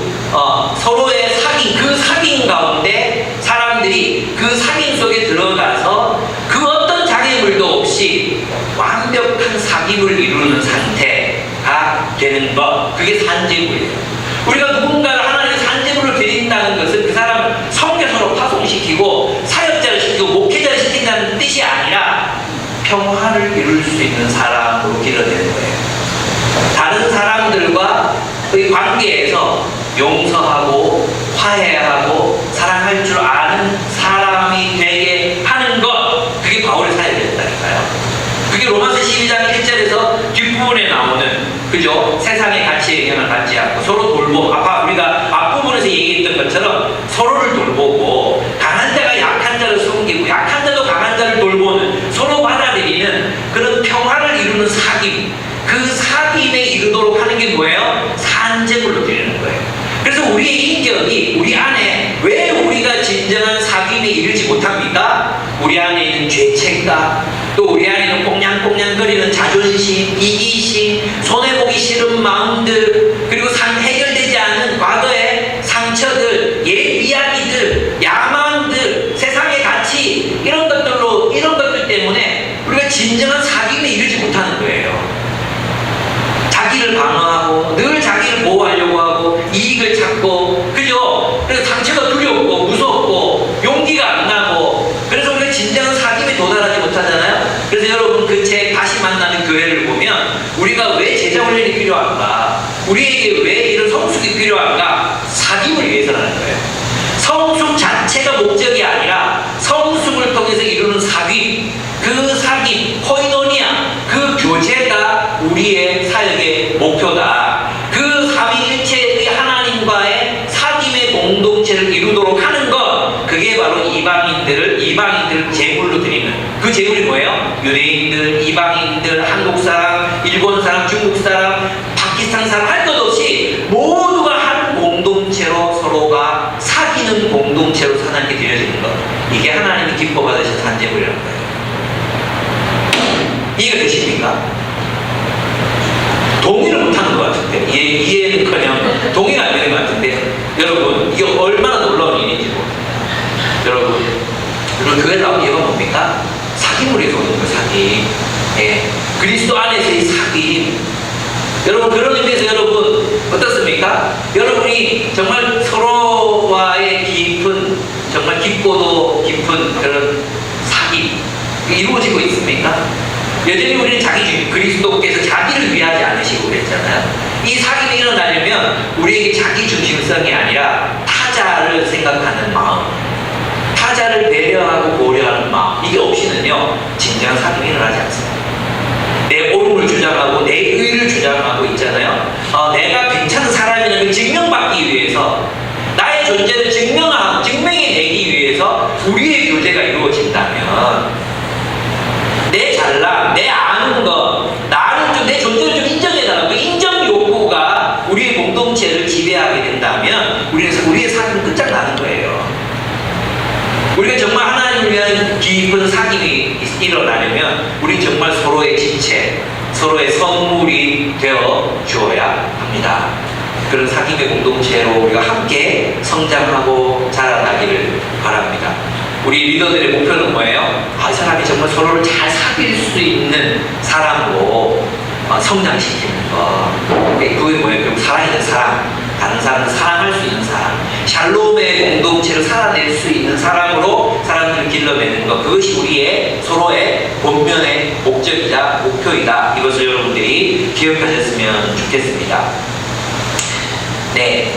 서로의 사귐, 그 사귐 가운데 사람들이 그 사귐 속에 들어가서 그 어떤 장애물도 없이 완벽한 사귐을 이루는 상태가 되는 것, 그게 산제물이에요. 우리가 누군가를 하나님의 산제물로 드린다는 것은 그 사람을 성교서로 파송시키고 사역자를 시키고 목회자를 시킨다는 뜻이 아니라 평화를 이룰 수 있는 사람으로 길러내는 거예요. 다른 사람들과의 관계에서 용서하고 화해하고 사랑할 줄 아는 사람이 되게 하는 것, 그게 바울의 사역이었다니까요. 그게 로마서 12장 1절에서 뒷부분에 나오는, 그죠? 세상의 가치에 영향을 받지 않고 서로 돌보고, 아까 우리가 앞부분에서 얘기했던 것처럼 서로를 돌보고 강한 자가 약한 자를 섬기고 약한 자도 강한 자를 돌보는, 서로 받아들이는 그런 평화를 이루는 사귐, 그 사귐에 이르도록 하는 게 뭐예요? 산제물로 드리는 거예요. 그래서 우리의 인격이, 우리 안에 왜 우리가 진정한 사귐에 이르지 못합니까? 우리 안에 있는 죄책감, 또 우리 안에 있는 꽁냥꽁냥거리는 자존심, 이기심, 손해보기 싫은 마음들, 그리고 해결되지 않은 과거의 상처들, 옛 이야기들, 야망들, 세상의 가치, 이런 것들 때문에 우리가 진정한 사귐에 이르지 못하는 거예요. 자기를 방어하고 늘 자기를 보호하려고 하고 이익을 찾고, 그죠? 그래서 상처가 두렵고 무섭고 용기가 안 나고, 그래서 우리가 진정한 사귐에 도달하지 못하잖아요. 그래서 여러분 그 책 다시 만나는 교회를 보면 우리가 왜 제자훈련이 필요한가, 우리에게 왜 이런 성숙이 필요한가, 사귐 사귐을 위해서라는 거예요. 성숙 자체가 목적이 아니라 성숙을 통해서 이루는 사귐, 그 사귐, 코이노니아, 그 교제가 우리의 사역의 목표다. 그 삼위일체의 하나님과의 사귐의 공동체를 이루도록 하는 것, 그게 바로 이방인들을 제물로 드리는, 그 제물이 뭐예요? 유대인들, 이방인들, 한국 사람, 일본 사람, 중국 사람, 파키스탄 사람 할 것 없이 모두가 한 공동체로 서로가 사귀는 공동체로 하나님께 드려지는 것, 이게 하나님이 기뻐 받으신 산제물이라는 거예요. 이해가 되십니까? 동의를 못하는 것 같은데, 이해는커녕 동의가 안 되는 것 같은데, 여러분 이게 얼마나 놀라운 일인지 모릅니다. 여러분 교회 나온 이유가 뭡니까? 사귐으로 오는 거예요. 사귐. 예. 그리스도 안에서의 사귐. 여러분 그런 의미에서 여러분 어떻습니까? 여러분이 정말 서로와의 깊은, 정말 깊고도 깊은 그런 사귐 이루어지고 있습니까? 여전히 우리는 그리스도께서 자기를 위하지 않으시고 그랬잖아요. 이 사귐이 일어나려면 우리에게 자기 중심성이 아니라 타자를 생각하는 마음, 타자를 배려하고 고려하는 마음, 이게 없이는요 진정한 사귐이 일어나지 않습니다. 내 옳음을 주장하고 내 의를 주장하고 있잖아요. 내가 괜찮은 사람이라는 걸 증명받기 위해서, 나의 존재를 증명해내기 위해서 우리의 교제가 이루어진다면, 내 잘남, 내 아는 것, 나를 좀, 내 존재를 좀 인정해달라고, 인정 욕구가 우리의 공동체를 지배하게 된다면 우리의 사귐은 끝장나는 거예요. 우리가 정말 하나님을 위한 깊은 사귐이 일어나려면 우리 정말 서로의 지체, 서로의 선물이 되어 주어야 합니다. 그런 사귐의 공동체로 우리가 함께 성장하고 자라나기를 바랍니다. 우리 리더들의 목표는 뭐예요? 이 사람이 정말 서로를 잘 사귈 수 있는 사람으로 성장시키는 것. 그게 뭐예요? 결국 살아있는 사람, 다른 사람을 사랑할 수 있는 사람, 샬롬의 공동체를 살아낼 수 있는 사람으로 사람들을 길러내는 것, 그것이 우리의 서로의 본면의 목적이자 목표이다. 이것을 여러분들이 기억하셨으면 좋겠습니다. 네.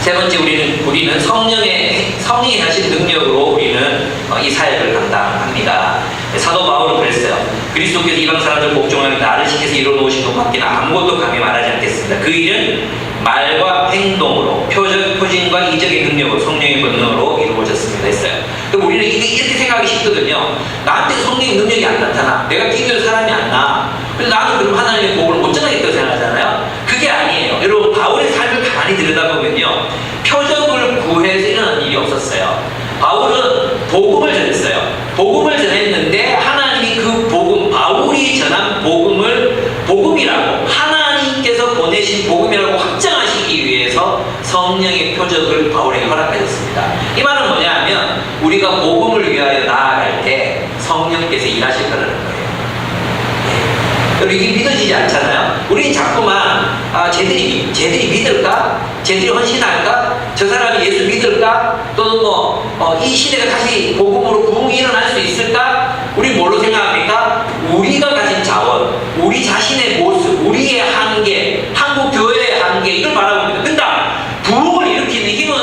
세 번째, 우리는 성령이 하신 능력으로 우리는 이 사역을 감당합니다. 사도 바울은 그랬어요. 그리스도께서 이방 사람들 복종하게 나를 시켜서 이뤄놓으신 것밖에는 아무것도 감히 말하지 않겠습니다. 그 일은 말과 행동으로, 표징과 이적의 능력으로, 성령의 권능으로 이루어졌습니다 했어요. 그럼 우리는 이렇게 생각하기 쉽거든요. 나한테 성령의 능력이 안 나타나, 내가 기도할 사람이 안 나, 그래서 나는 그럼 하나님의 복을 못 전하겠다고 생각하잖아요. 그게 아니에요. 여러분 바울의 삶을 가만히 들여다보면요, 표적을 구해서 일어난 일이 없었어요. 바울은 복음을 전했어요. 복음을 전했는데 하나님이 그 복음, 바울이 전한 복음을 복음이라고, 하나님께서 보내신 복음이라고 확정하시기 위해서 성령의 표적을 바울에게 허락하셨습니다. 이 말은 뭐냐면 우리가 복음을 위하여 나아갈 때 성령께서 일하실 거라는 거예요. 여러분 이게 믿어지지 않잖아요. 우리는 자꾸만 쟤들이 믿을까? 쟤들이 헌신할까? 저 사람이 예수 믿을까? 또는 이 시대가 다시 복음으로 부흥이 일어날 수 있을까? 우리 뭘로 생각합니까? 우리가 가진 자원, 우리 자신의 모습, 우리의 한계, 한국 교회의 한계, 이걸 바라봅니다. 근데 부흥을 일으키는 힘은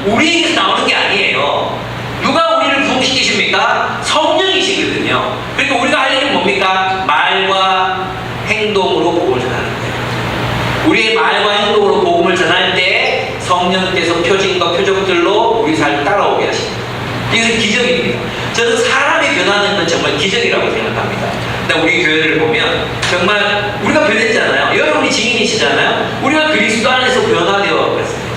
우리에게서 나오는 게 아니에요. 누가 우리를 부흥시키십니까? 성령이시거든요. 그러니까 우리가 할 일은 뭡니까? 말과 행동으로 복음을 전하는 거예요. 우리의 말과 행동으로 복음을 전할 때 성령께서 표징과 표적들로 우리 삶을 따라오게 하십니다. 이것은 기적입니다. 저는 사람이 변하는 건 정말 기적이라고 생각합니다. 근데 우리 교회를 보면 정말 우리가 변했잖아요. 여러분이 증인이시잖아요. 우리가 그리스도 안에서 변화되어 갔습니다.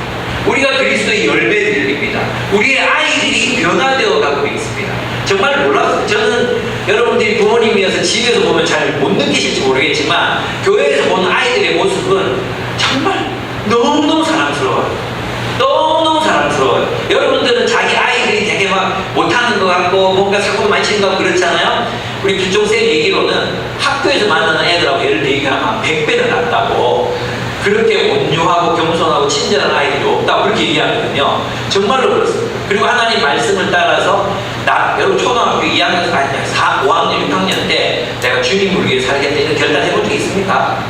우리가 그리스도의 열매들입니다. 우리의 아이들이 변화되어 가고 있습니다. 정말 놀랐어요. 저는 여러분들이 부모님이어서 집에서 보면 잘 못 느끼실지 모르겠지만 교회에서 보는 아이들의 모습은 정말 너무너무 사랑스러워요. 너무너무 사랑스러워요. 여러분들은 자기 아이들이 되게 막 못하는 것 같고 뭔가 사고도 많이 치는 것 같고 그렇잖아요. 우리 규종쌤 얘기로는 학교에서 만나는 애들하고 얘를 얘기하면 100배는 낫다고, 그렇게 온유하고 겸손하고 친절한 아이들이 없다고 그렇게 얘기하거든요. 정말로 그렇습니다. 그리고 하나님 말씀을 따라서 여러분 초등학교 2학년, 5학년, 6학년 때 내가 주님을 위해 살겠다 이런 결단해본 적 있습니까?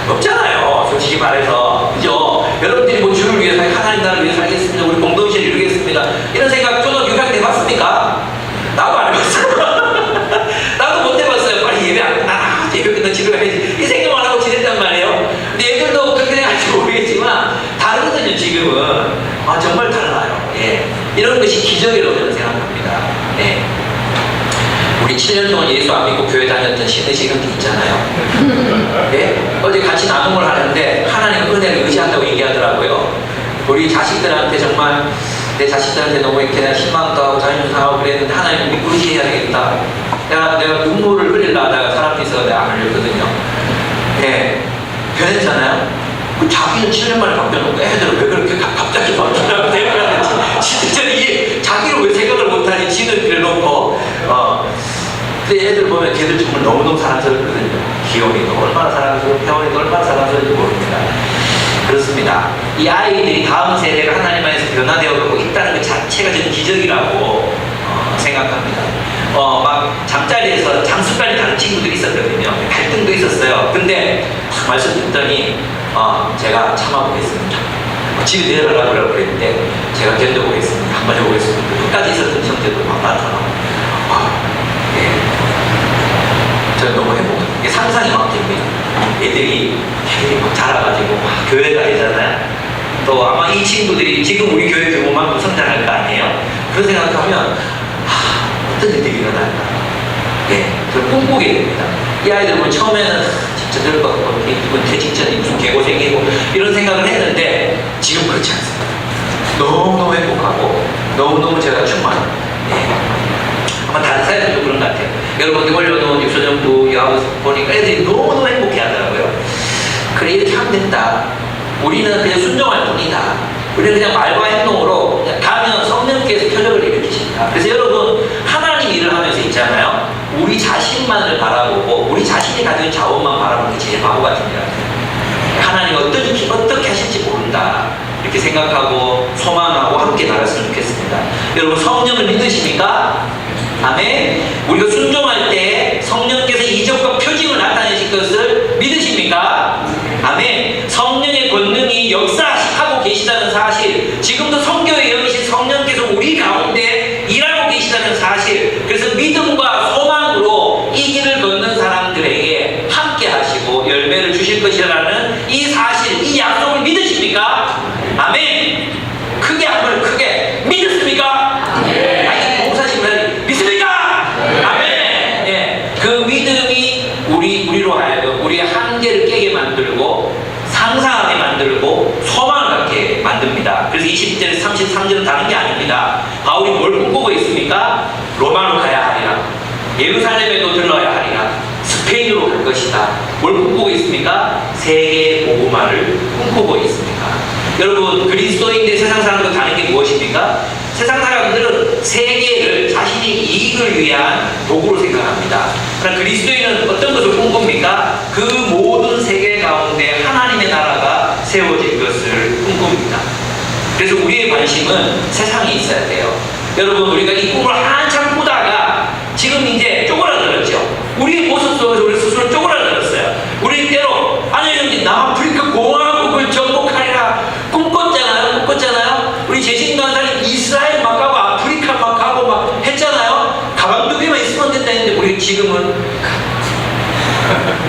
없잖아요. 솔직히 말해서. 그죠? 여러분들이 뭐 주를 위해 위해 하나님 나라를 위해 살겠습니다. 우리 공동체를 이루겠습니다. 이런 생각 초등학교 6학년 해봤습니까? 나도 안 해봤어요. 나도 못 해봤어요. 빨리 예배 안 끝나. 예배 끝나 집에 가야지. 이 생각만 하고 지냈단 말이에요. 근데 애들도 그렇게 생각할지 모르겠지만 다르거든요. 지금은 정말 달라요. 예. 이런 것이 기적이라고 저는 생각합니다. 예. 우리 7년 동안 예수 안 믿고 교회 다녔던 신의식 이런 게 있잖아요. 예? 어제 같이 나눔을 하는데 하나님 은혜를 의지한다고 얘기하더라고요. 우리 자식들한테 정말 내 자식들한테 너무 이렇게 내가 희망도 하고 자존심 상하고 그랬는데 하나님을 믿고 의지해야 되겠다. 내가 눈물을 흘리려다가 사람이 있어서 내가 안 흘렸거든요. 예. 변했잖아요. 자기는 7년 만에 바뀌어놓고 애들은 왜 그렇게 갑자기 바뀌냐고 생각하는지 진짜 이게 자기를 왜 생각을 못하니 지는 그래놓고 근데 애들 보면 걔들 정말 너무너무 사랑스럽거든요. 기용이도 얼마나 사랑스럽고 태원이도 얼마나 사랑스러운지 모릅니다. 그렇습니다. 이 아이들이 다음 세대가 하나님 안에서 변화되어가고 있다는 것 자체가 저는 기적이라고 생각합니다. 막 잠자리에서 장수까지 다른 친구들이 있었거든요. 갈등도 있었어요. 근데 말씀 듣더니 제가 참아보겠습니다. 집에 내려가려고 그랬는데 제가 견뎌보겠습니다. 한번 해보겠습니다. 끝까지 있었던 형제도 막 나타나고 예. 저는 너무 행복해요. 이게 상상이 막 됩니다. 애들이 막 자라가지고 교회 다니잖아요. 또 아마 이 친구들이 지금 우리 교회 규모만큼 성장할 거 아니에요. 그런 생각하면 어떤 일들이 일어날까. 예, 저는 꿈꾸게 됩니다. 이 아이들 보면 처음에는 진짜 늙었고 이건 퇴직전이 무슨 개고생이고 이런 생각을 했는데 지금 그렇지 않습니다. 너무너무 행복하고 너무너무 제가 충만해요. 예. 아마 다른 사람들도 그런 것 같아요. 여러분들 올려놓은 입소정부 여하고 보니까 애들이 너무너무 행복해 하더라고요. 그래 이렇게 하면 된다. 우리는 그냥 순종할 뿐이다. 우리는 그냥 말과 행동으로 그냥 가면 성령께서 표적을 일으키십니다. 그래서 여러분 하나님 일을 하면서 있잖아요. 우리 자신만을 바라보고 우리 자신이 가진 자원만 바라보는 게 제일 바보 같은 일 같아요. 하나님 어떻게 하실지 모른다. 이렇게 생각하고 소망하고 함께 나갔으면 좋겠습니다. 여러분 성령을 믿으십니까? 아멘. 우리가 순종할 때 성령께서 이적과 표징을 나타내실 것을 믿으십니까? 아멘. 성령의 권능이 역사하고 계시다는 사실, 지금도 성교에 여기신 성령께서 우리 가운데 일하고 계시다는 사실, 그래서 믿음과 소망으로 이 길을 걷는 사람들에게 함께 하시고 열매를 주실 것이라는 이 사실, 이 약속을 믿으십니까? 아멘. 크게 한번 크게 믿으십니까? 아멘. 아니 봉사심을 믿습니까? 아멘. 예. 그 믿음이 우리로 하여금 우리의 한계를 깨게 만들고 상상하게 만들고 소망을 갖게 만듭니다. 그래서 22절 33절은 다른 게 아닙니다. 바울이 뭘 꿈꾸고 있습니까? 로마로 가야 하리라, 예루살렘에도 들러야 하리라, 스페인으로 갈 것이다. 뭘 꿈꾸고 있습니까? 세계의 복음화를 꿈꾸고 있습니까? 여러분 그리스도인들 세상 사람들과 다른 게 무엇입니까? 세상 사람들은 세계를 자신의 이익을 위한 도구로 생각합니다. 그러나 그리스도인은 어떤 것을 꿈꿉니까? 그 모든 세계 가운데 하나님의 나라가 세워질 것을 꿈꿉니다. 그래서 우리의 관심은 세상에 있어야 돼요. 여러분 우리가 이 꿈을 한참 꾸다가 지금 이제 쪼그라들었죠. 우리의 모습 속에서 우리 스스로 쪼그라들었어요. 우리 때로 아니 남아프리카 공화국을 정복하리라 꿈꿨잖아요. 우리 재신강사님 이스라엘 막 가고 아프리카 막 가고 막 했잖아요. 가방 두 개만 있으면 된다 했는데 우리 지금은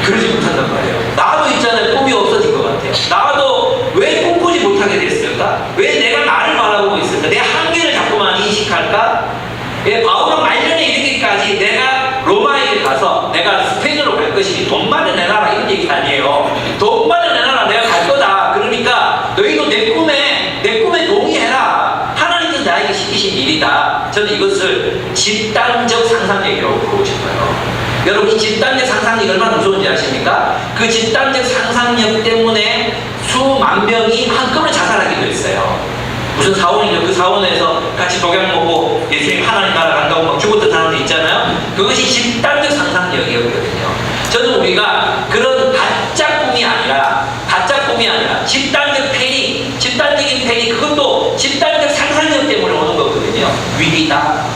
그러지 못한단 말이에요. 나도 있잖아요. 꿈이 없어진 것 같아요. 나도 왜 꿈꾸지 못하게 됐을까? 왜 내가 나를 바라보고 있을까? 내 한계를 자꾸만 인식할까? 예, 바울은 말년에 이르기까지 내가 로마에 가서 내가 스페인으로 갈 것이니 돈만을 내놔라 이런 얘기 아니에요. 돈만을 내놔라 내가 갈 거다. 그러니까 너희도 내 꿈에 동의해라. 하나님께서 나에게 시키신 일이다. 저는 이것을 집단적 상상력이라고 부르고 싶어요. 여러분 이 집단적 상상력이 얼마나 무서운지 아십니까? 그 집단적 상상력 때문에 수만 명이 한꺼번에 자살하기도 했어요. 무슨 사원이죠? 그 사원에서 같이 독약 먹고 예수님 하나님 나라 간다고 막 죽었던 사람들 있잖아요. 그것이 집단적 상상력이었거든요. 저는 우리가 그런 가짜 꿈이 아니라 집단적인 패닉, 그것도 집단적 상상력 때문에 오는 거거든요. 위기다,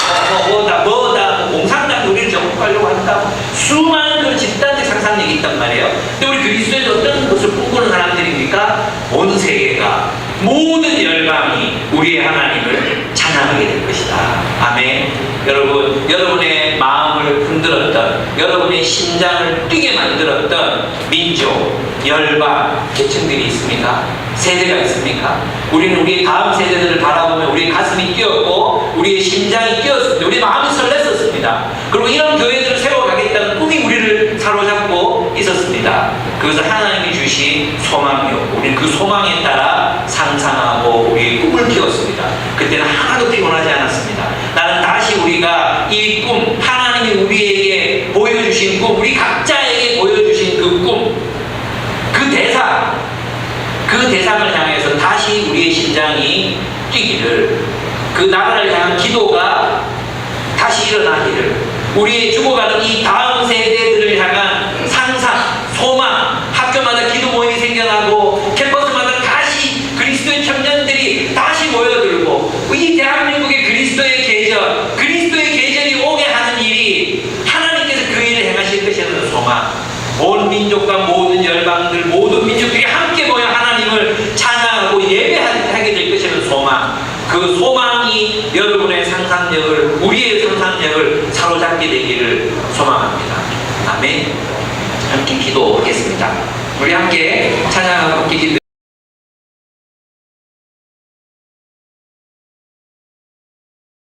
뭐다, 공산당 우리를 정복하려고 한다, 수많은 그런 집단적 상상력이 있단 말이에요. 근데 우리 그리스도에서 어떤 것을 꿈꾸는 사람들입니까? 온 세계가 모든 열방이 우리의 하나님을 찬양하게 될 것이다. 아멘. 여러분, 여러분의 마음을 흔들었던, 여러분의 심장을 뛰게 만들었던 민족, 열방, 계층들이 있습니까? 세대가 있습니까? 우리는 우리의 다음 세대들을 바라보면 우리의 가슴이 뛰었고 우리의 심장이 뛰었습니다. 우리의 마음이 설렜었습니다. 그리고 이런 교회들을 세워가겠다는 꿈이 우리를 사로잡고 있었습니다. 그것은 하나님이 주신 소망이었고 우리는 그 소망에 따라 상상하고 우리의 꿈을 키웠습니다. 그때는 하나도 피곤하지 않았습니다. 나는 다시 우리가 이 꿈, 하나님이 우리에게 보여주신 꿈, 우리 각자에게 보여주신 그 꿈, 그 대상을 향해서 다시 우리의 심장이 뛰기를, 그 나라를 향한 기도가 다시 일어나기를, 우리의 죽어가는 이 다음 세대들을 향한 상상, 소망, 학교마다 기도 모임이 생겨나고 캠퍼스마다 다시 그리스도의 청년들이 다시 모여들고 이 대한민국의 그리스도의 계절이 오게 하는 일이 하나님께서 그 일을 행하실 것이라는 소망, 온 민족과 모든 열방들, 모든 민족들이 함께 모여 하나님을 찬양하고 예배하게 될 것이라는 소망, 그 소망이 여러분의 상상력을, 우리의 상상력을 사로잡게 되기를 소망합니다. 아멘. 함께 기도하겠습니다. 우리 함께 찬양하고 함께 기도.